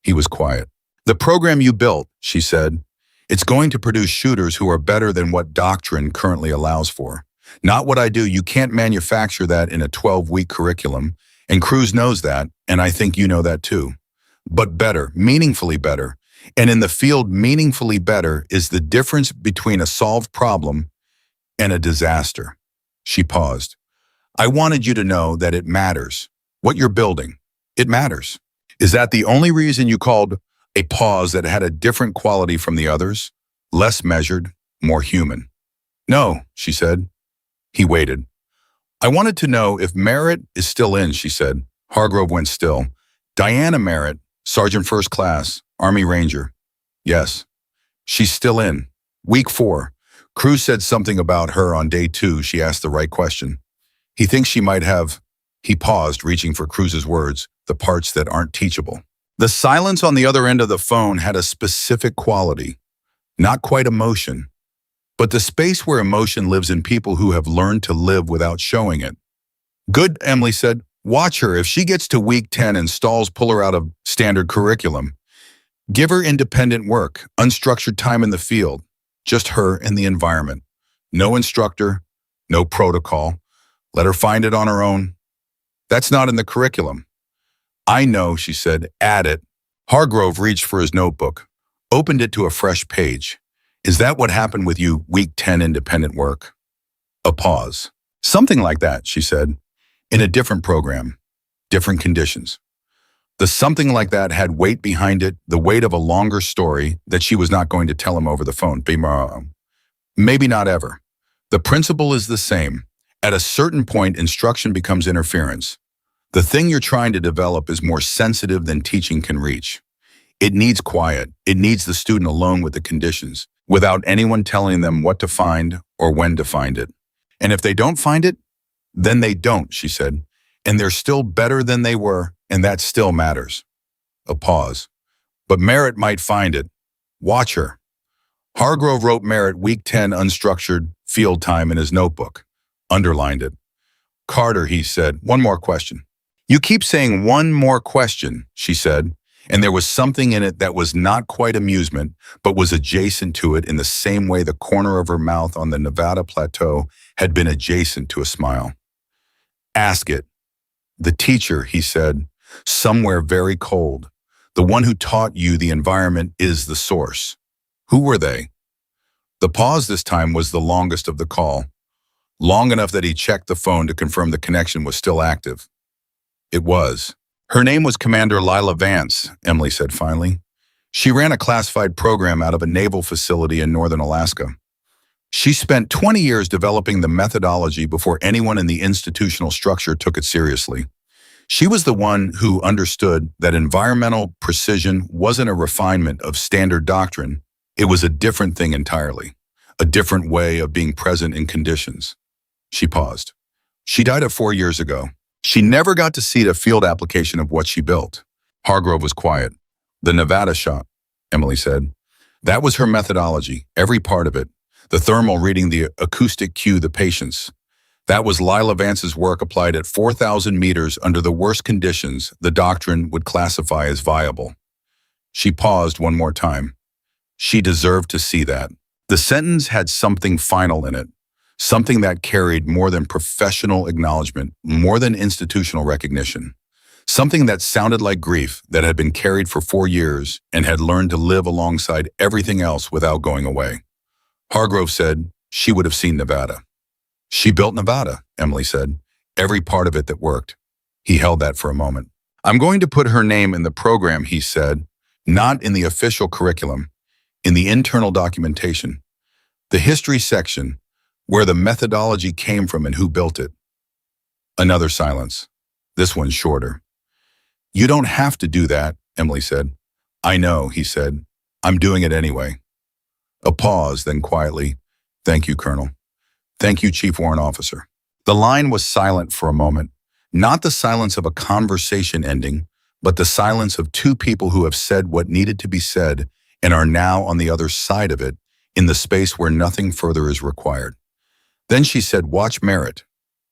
He was quiet. The program you built, she said, it's going to produce shooters who are better than what doctrine currently allows for. Not what I do. You can't manufacture that in a 12-week curriculum, and Cruz knows that, and I think you know that too. But better, meaningfully better. And in the field, meaningfully better is the difference between a solved problem and a disaster. She paused. I wanted you to know that it matters. What you're building, it matters. Is that the only reason you called a pause that had a different quality from the others? Less measured, more human. No, she said. He waited. I wanted to know if Merritt is still in, she said. Hargrove went still. Diana Merritt, Sergeant First Class, Army Ranger. Yes. She's still in. Week 4. Cruz said something about her on day 2. She asked the right question. He thinks she might have. He paused, reaching for Cruz's words, the parts that aren't teachable. The silence on the other end of the phone had a specific quality. Not quite emotion, but the space where emotion lives in people who have learned to live without showing it. Good, Emily said. Watch her. If she gets to week 10 and stalls pull her out of standard curriculum, give her independent work, unstructured time in the field, just her and the environment. No instructor, no protocol. Let her find it on her own. That's not in the curriculum. I know, she said. Add it. Hargrove reached for his notebook, opened it to a fresh page. Is that what happened with you, week 10 independent work? A pause. Something like that, she said. In a different program, different conditions. The something like that had weight behind it, the weight of a longer story that she was not going to tell him over the phone. Maybe not ever. The principle is the same. At a certain point, instruction becomes interference. The thing you're trying to develop is more sensitive than teaching can reach. It needs quiet. It needs the student alone with the conditions, without anyone telling them what to find or when to find it. And if they don't find it, then they don't, she said. And they're still better than they were, and that still matters. A pause. But Merritt might find it. Watch her. Hargrove wrote Merritt week 10 unstructured field time in his notebook. Underlined it. Carter, he said, one more question. You keep saying one more question, she said, and there was something in it that was not quite amusement, but was adjacent to it in the same way the corner of her mouth on the Nevada plateau had been adjacent to a smile. Ask it. The teacher, he said, somewhere very cold. The one who taught you the environment is the source. Who were they? The pause this time was the longest of the call. Long enough that he checked the phone to confirm the connection was still active. It was. Her name was Commander Lila Vance, Emily said finally. She ran a classified program out of a naval facility in northern Alaska. She spent 20 years developing the methodology before anyone in the institutional structure took it seriously. She was the one who understood that environmental precision wasn't a refinement of standard doctrine. It was a different thing entirely, a different way of being present in conditions. She paused. She died 4 years ago. She never got to see the field application of what she built. Hargrove was quiet. The Nevada shot, Emily said. That was her methodology, every part of it. The thermal reading the acoustic cue the patients. That was Lila Vance's work applied at 4,000 meters under the worst conditions the doctrine would classify as viable. She paused one more time. She deserved to see that. The sentence had something final in it, something that carried more than professional acknowledgement, more than institutional recognition, something that sounded like grief that had been carried for 4 years and had learned to live alongside everything else without going away. Hargrove said she would have seen Nevada. She built Nevada, Emily said, every part of it that worked. He held that for a moment. I'm going to put her name in the program, he said, not in the official curriculum, in the internal documentation, the history section, where the methodology came from and who built it. Another silence. This one's shorter. You don't have to do that, Emily said. I know, he said. I'm doing it anyway. A pause, then quietly, "Thank you, Colonel. Thank you, Chief Warrant Officer." The line was silent for a moment, not the silence of a conversation ending, but the silence of two people who have said what needed to be said and are now on the other side of it, in the space where nothing further is required. Then she said, "Watch Merritt,"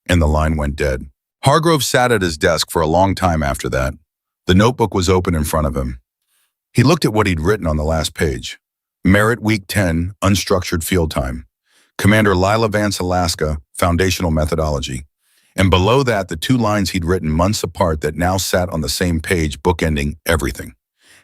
and the line went dead. Hargrove sat at his desk for a long time after that. The notebook was open in front of him. He looked at what he'd written on the last page. Merritt, Week 10, Unstructured Field Time. Commander Lila Vance, Alaska, Foundational Methodology. And below that, the two lines he'd written months apart that now sat on the same page, bookending everything.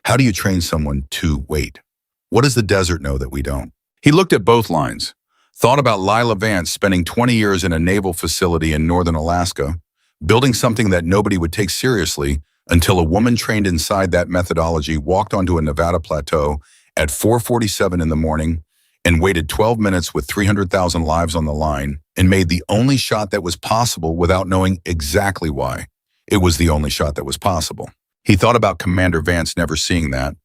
How do you train someone to wait? What does the desert know that we don't? He looked at both lines, thought about Lila Vance spending 20 years in a naval facility in northern Alaska, building something that nobody would take seriously until a woman trained inside that methodology walked onto a Nevada plateau at 4:47 in the morning and waited 12 minutes with 300,000 lives on the line and made the only shot that was possible without knowing exactly why. It was the only shot that was possible. He thought about Commander Vance never seeing that,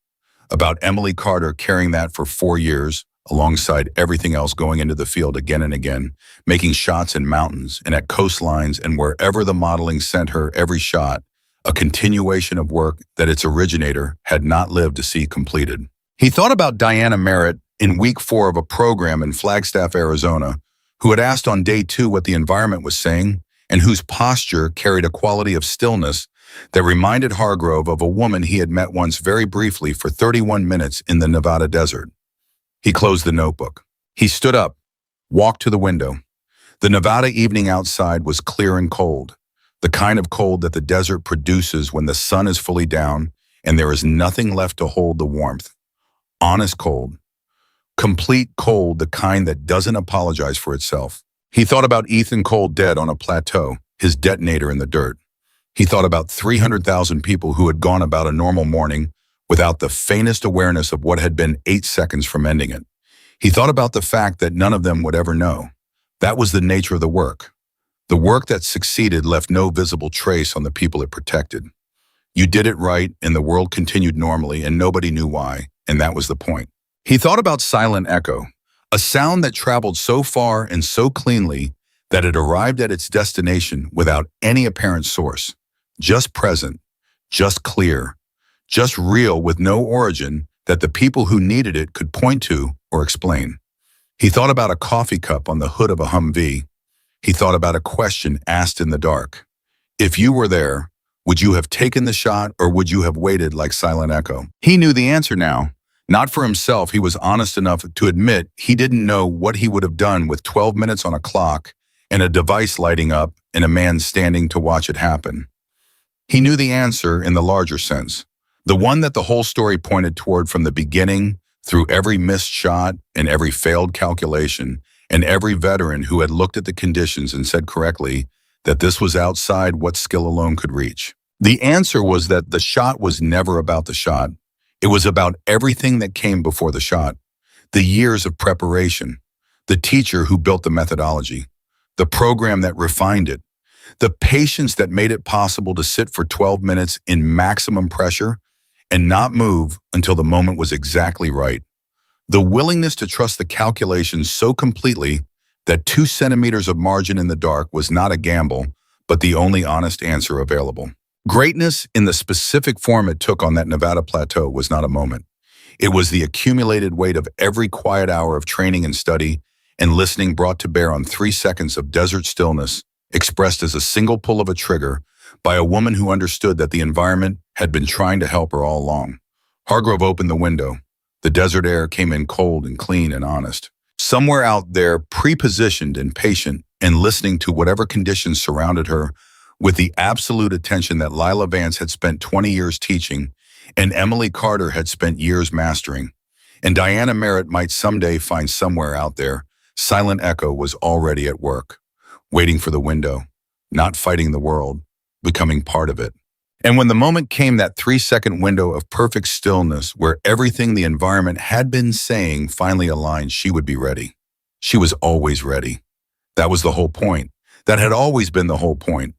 about Emily Carter carrying that for 4 years, alongside everything else going into the field again and again, making shots in mountains and at coastlines and wherever the modeling sent her every shot, a continuation of work that its originator had not lived to see completed. He thought about Diana Merritt in week 4 of a program in Flagstaff, Arizona, who had asked on day 2 what the environment was saying and whose posture carried a quality of stillness that reminded Hargrove of a woman he had met once very briefly for 31 minutes in the Nevada desert. He closed the notebook. He stood up, walked to the window. The Nevada evening outside was clear and cold, the kind of cold that the desert produces when the sun is fully down and there is nothing left to hold the warmth. Honest cold. Complete cold, the kind that doesn't apologize for itself. He thought about Ethan Cole dead on a plateau, his detonator in the dirt. He thought about 300,000 people who had gone about a normal morning without the faintest awareness of what had been 8 seconds from ending it. He thought about the fact that none of them would ever know. That was the nature of the work. The work that succeeded left no visible trace on the people it protected. You did it right, and the world continued normally, and nobody knew why, and that was the point. He thought about silent echo, a sound that traveled so far and so cleanly that it arrived at its destination without any apparent source, just present, just clear, just real with no origin that the people who needed it could point to or explain. He thought about a coffee cup on the hood of a Humvee. He thought about a question asked in the dark. If you were there, would you have taken the shot or would you have waited like silent echo? He knew the answer now. Not for himself, he was honest enough to admit he didn't know what he would have done with 12 minutes on a clock and a device lighting up and a man standing to watch it happen. He knew the answer in the larger sense, the one that the whole story pointed toward from the beginning, through every missed shot and every failed calculation, and every veteran who had looked at the conditions and said correctly that this was outside what skill alone could reach. The answer was that the shot was never about the shot. It was about everything that came before the shot, the years of preparation, the teacher who built the methodology, the program that refined it, the patience that made it possible to sit for 12 minutes in maximum pressure and not move until the moment was exactly right, the willingness to trust the calculations so completely that 2 centimeters of margin in the dark was not a gamble, but the only honest answer available. Greatness in the specific form it took on that Nevada plateau was not a moment. It was the accumulated weight of every quiet hour of training and study and listening brought to bear on 3 seconds of desert stillness, expressed as a single pull of a trigger by a woman who understood that the environment had been trying to help her all along. Hargrove opened the window. The desert air came in cold and clean and honest. Somewhere out there, pre-positioned and patient and listening to whatever conditions surrounded her, with the absolute attention that Lila Vance had spent 20 years teaching and Emily Carter had spent years mastering. And Diana Merritt might someday find somewhere out there, silent echo was already at work, waiting for the window, not fighting the world, becoming part of it. And when the moment came, that 3-second window of perfect stillness where everything the environment had been saying finally aligned, she would be ready. She was always ready. That was the whole point. That had always been the whole point.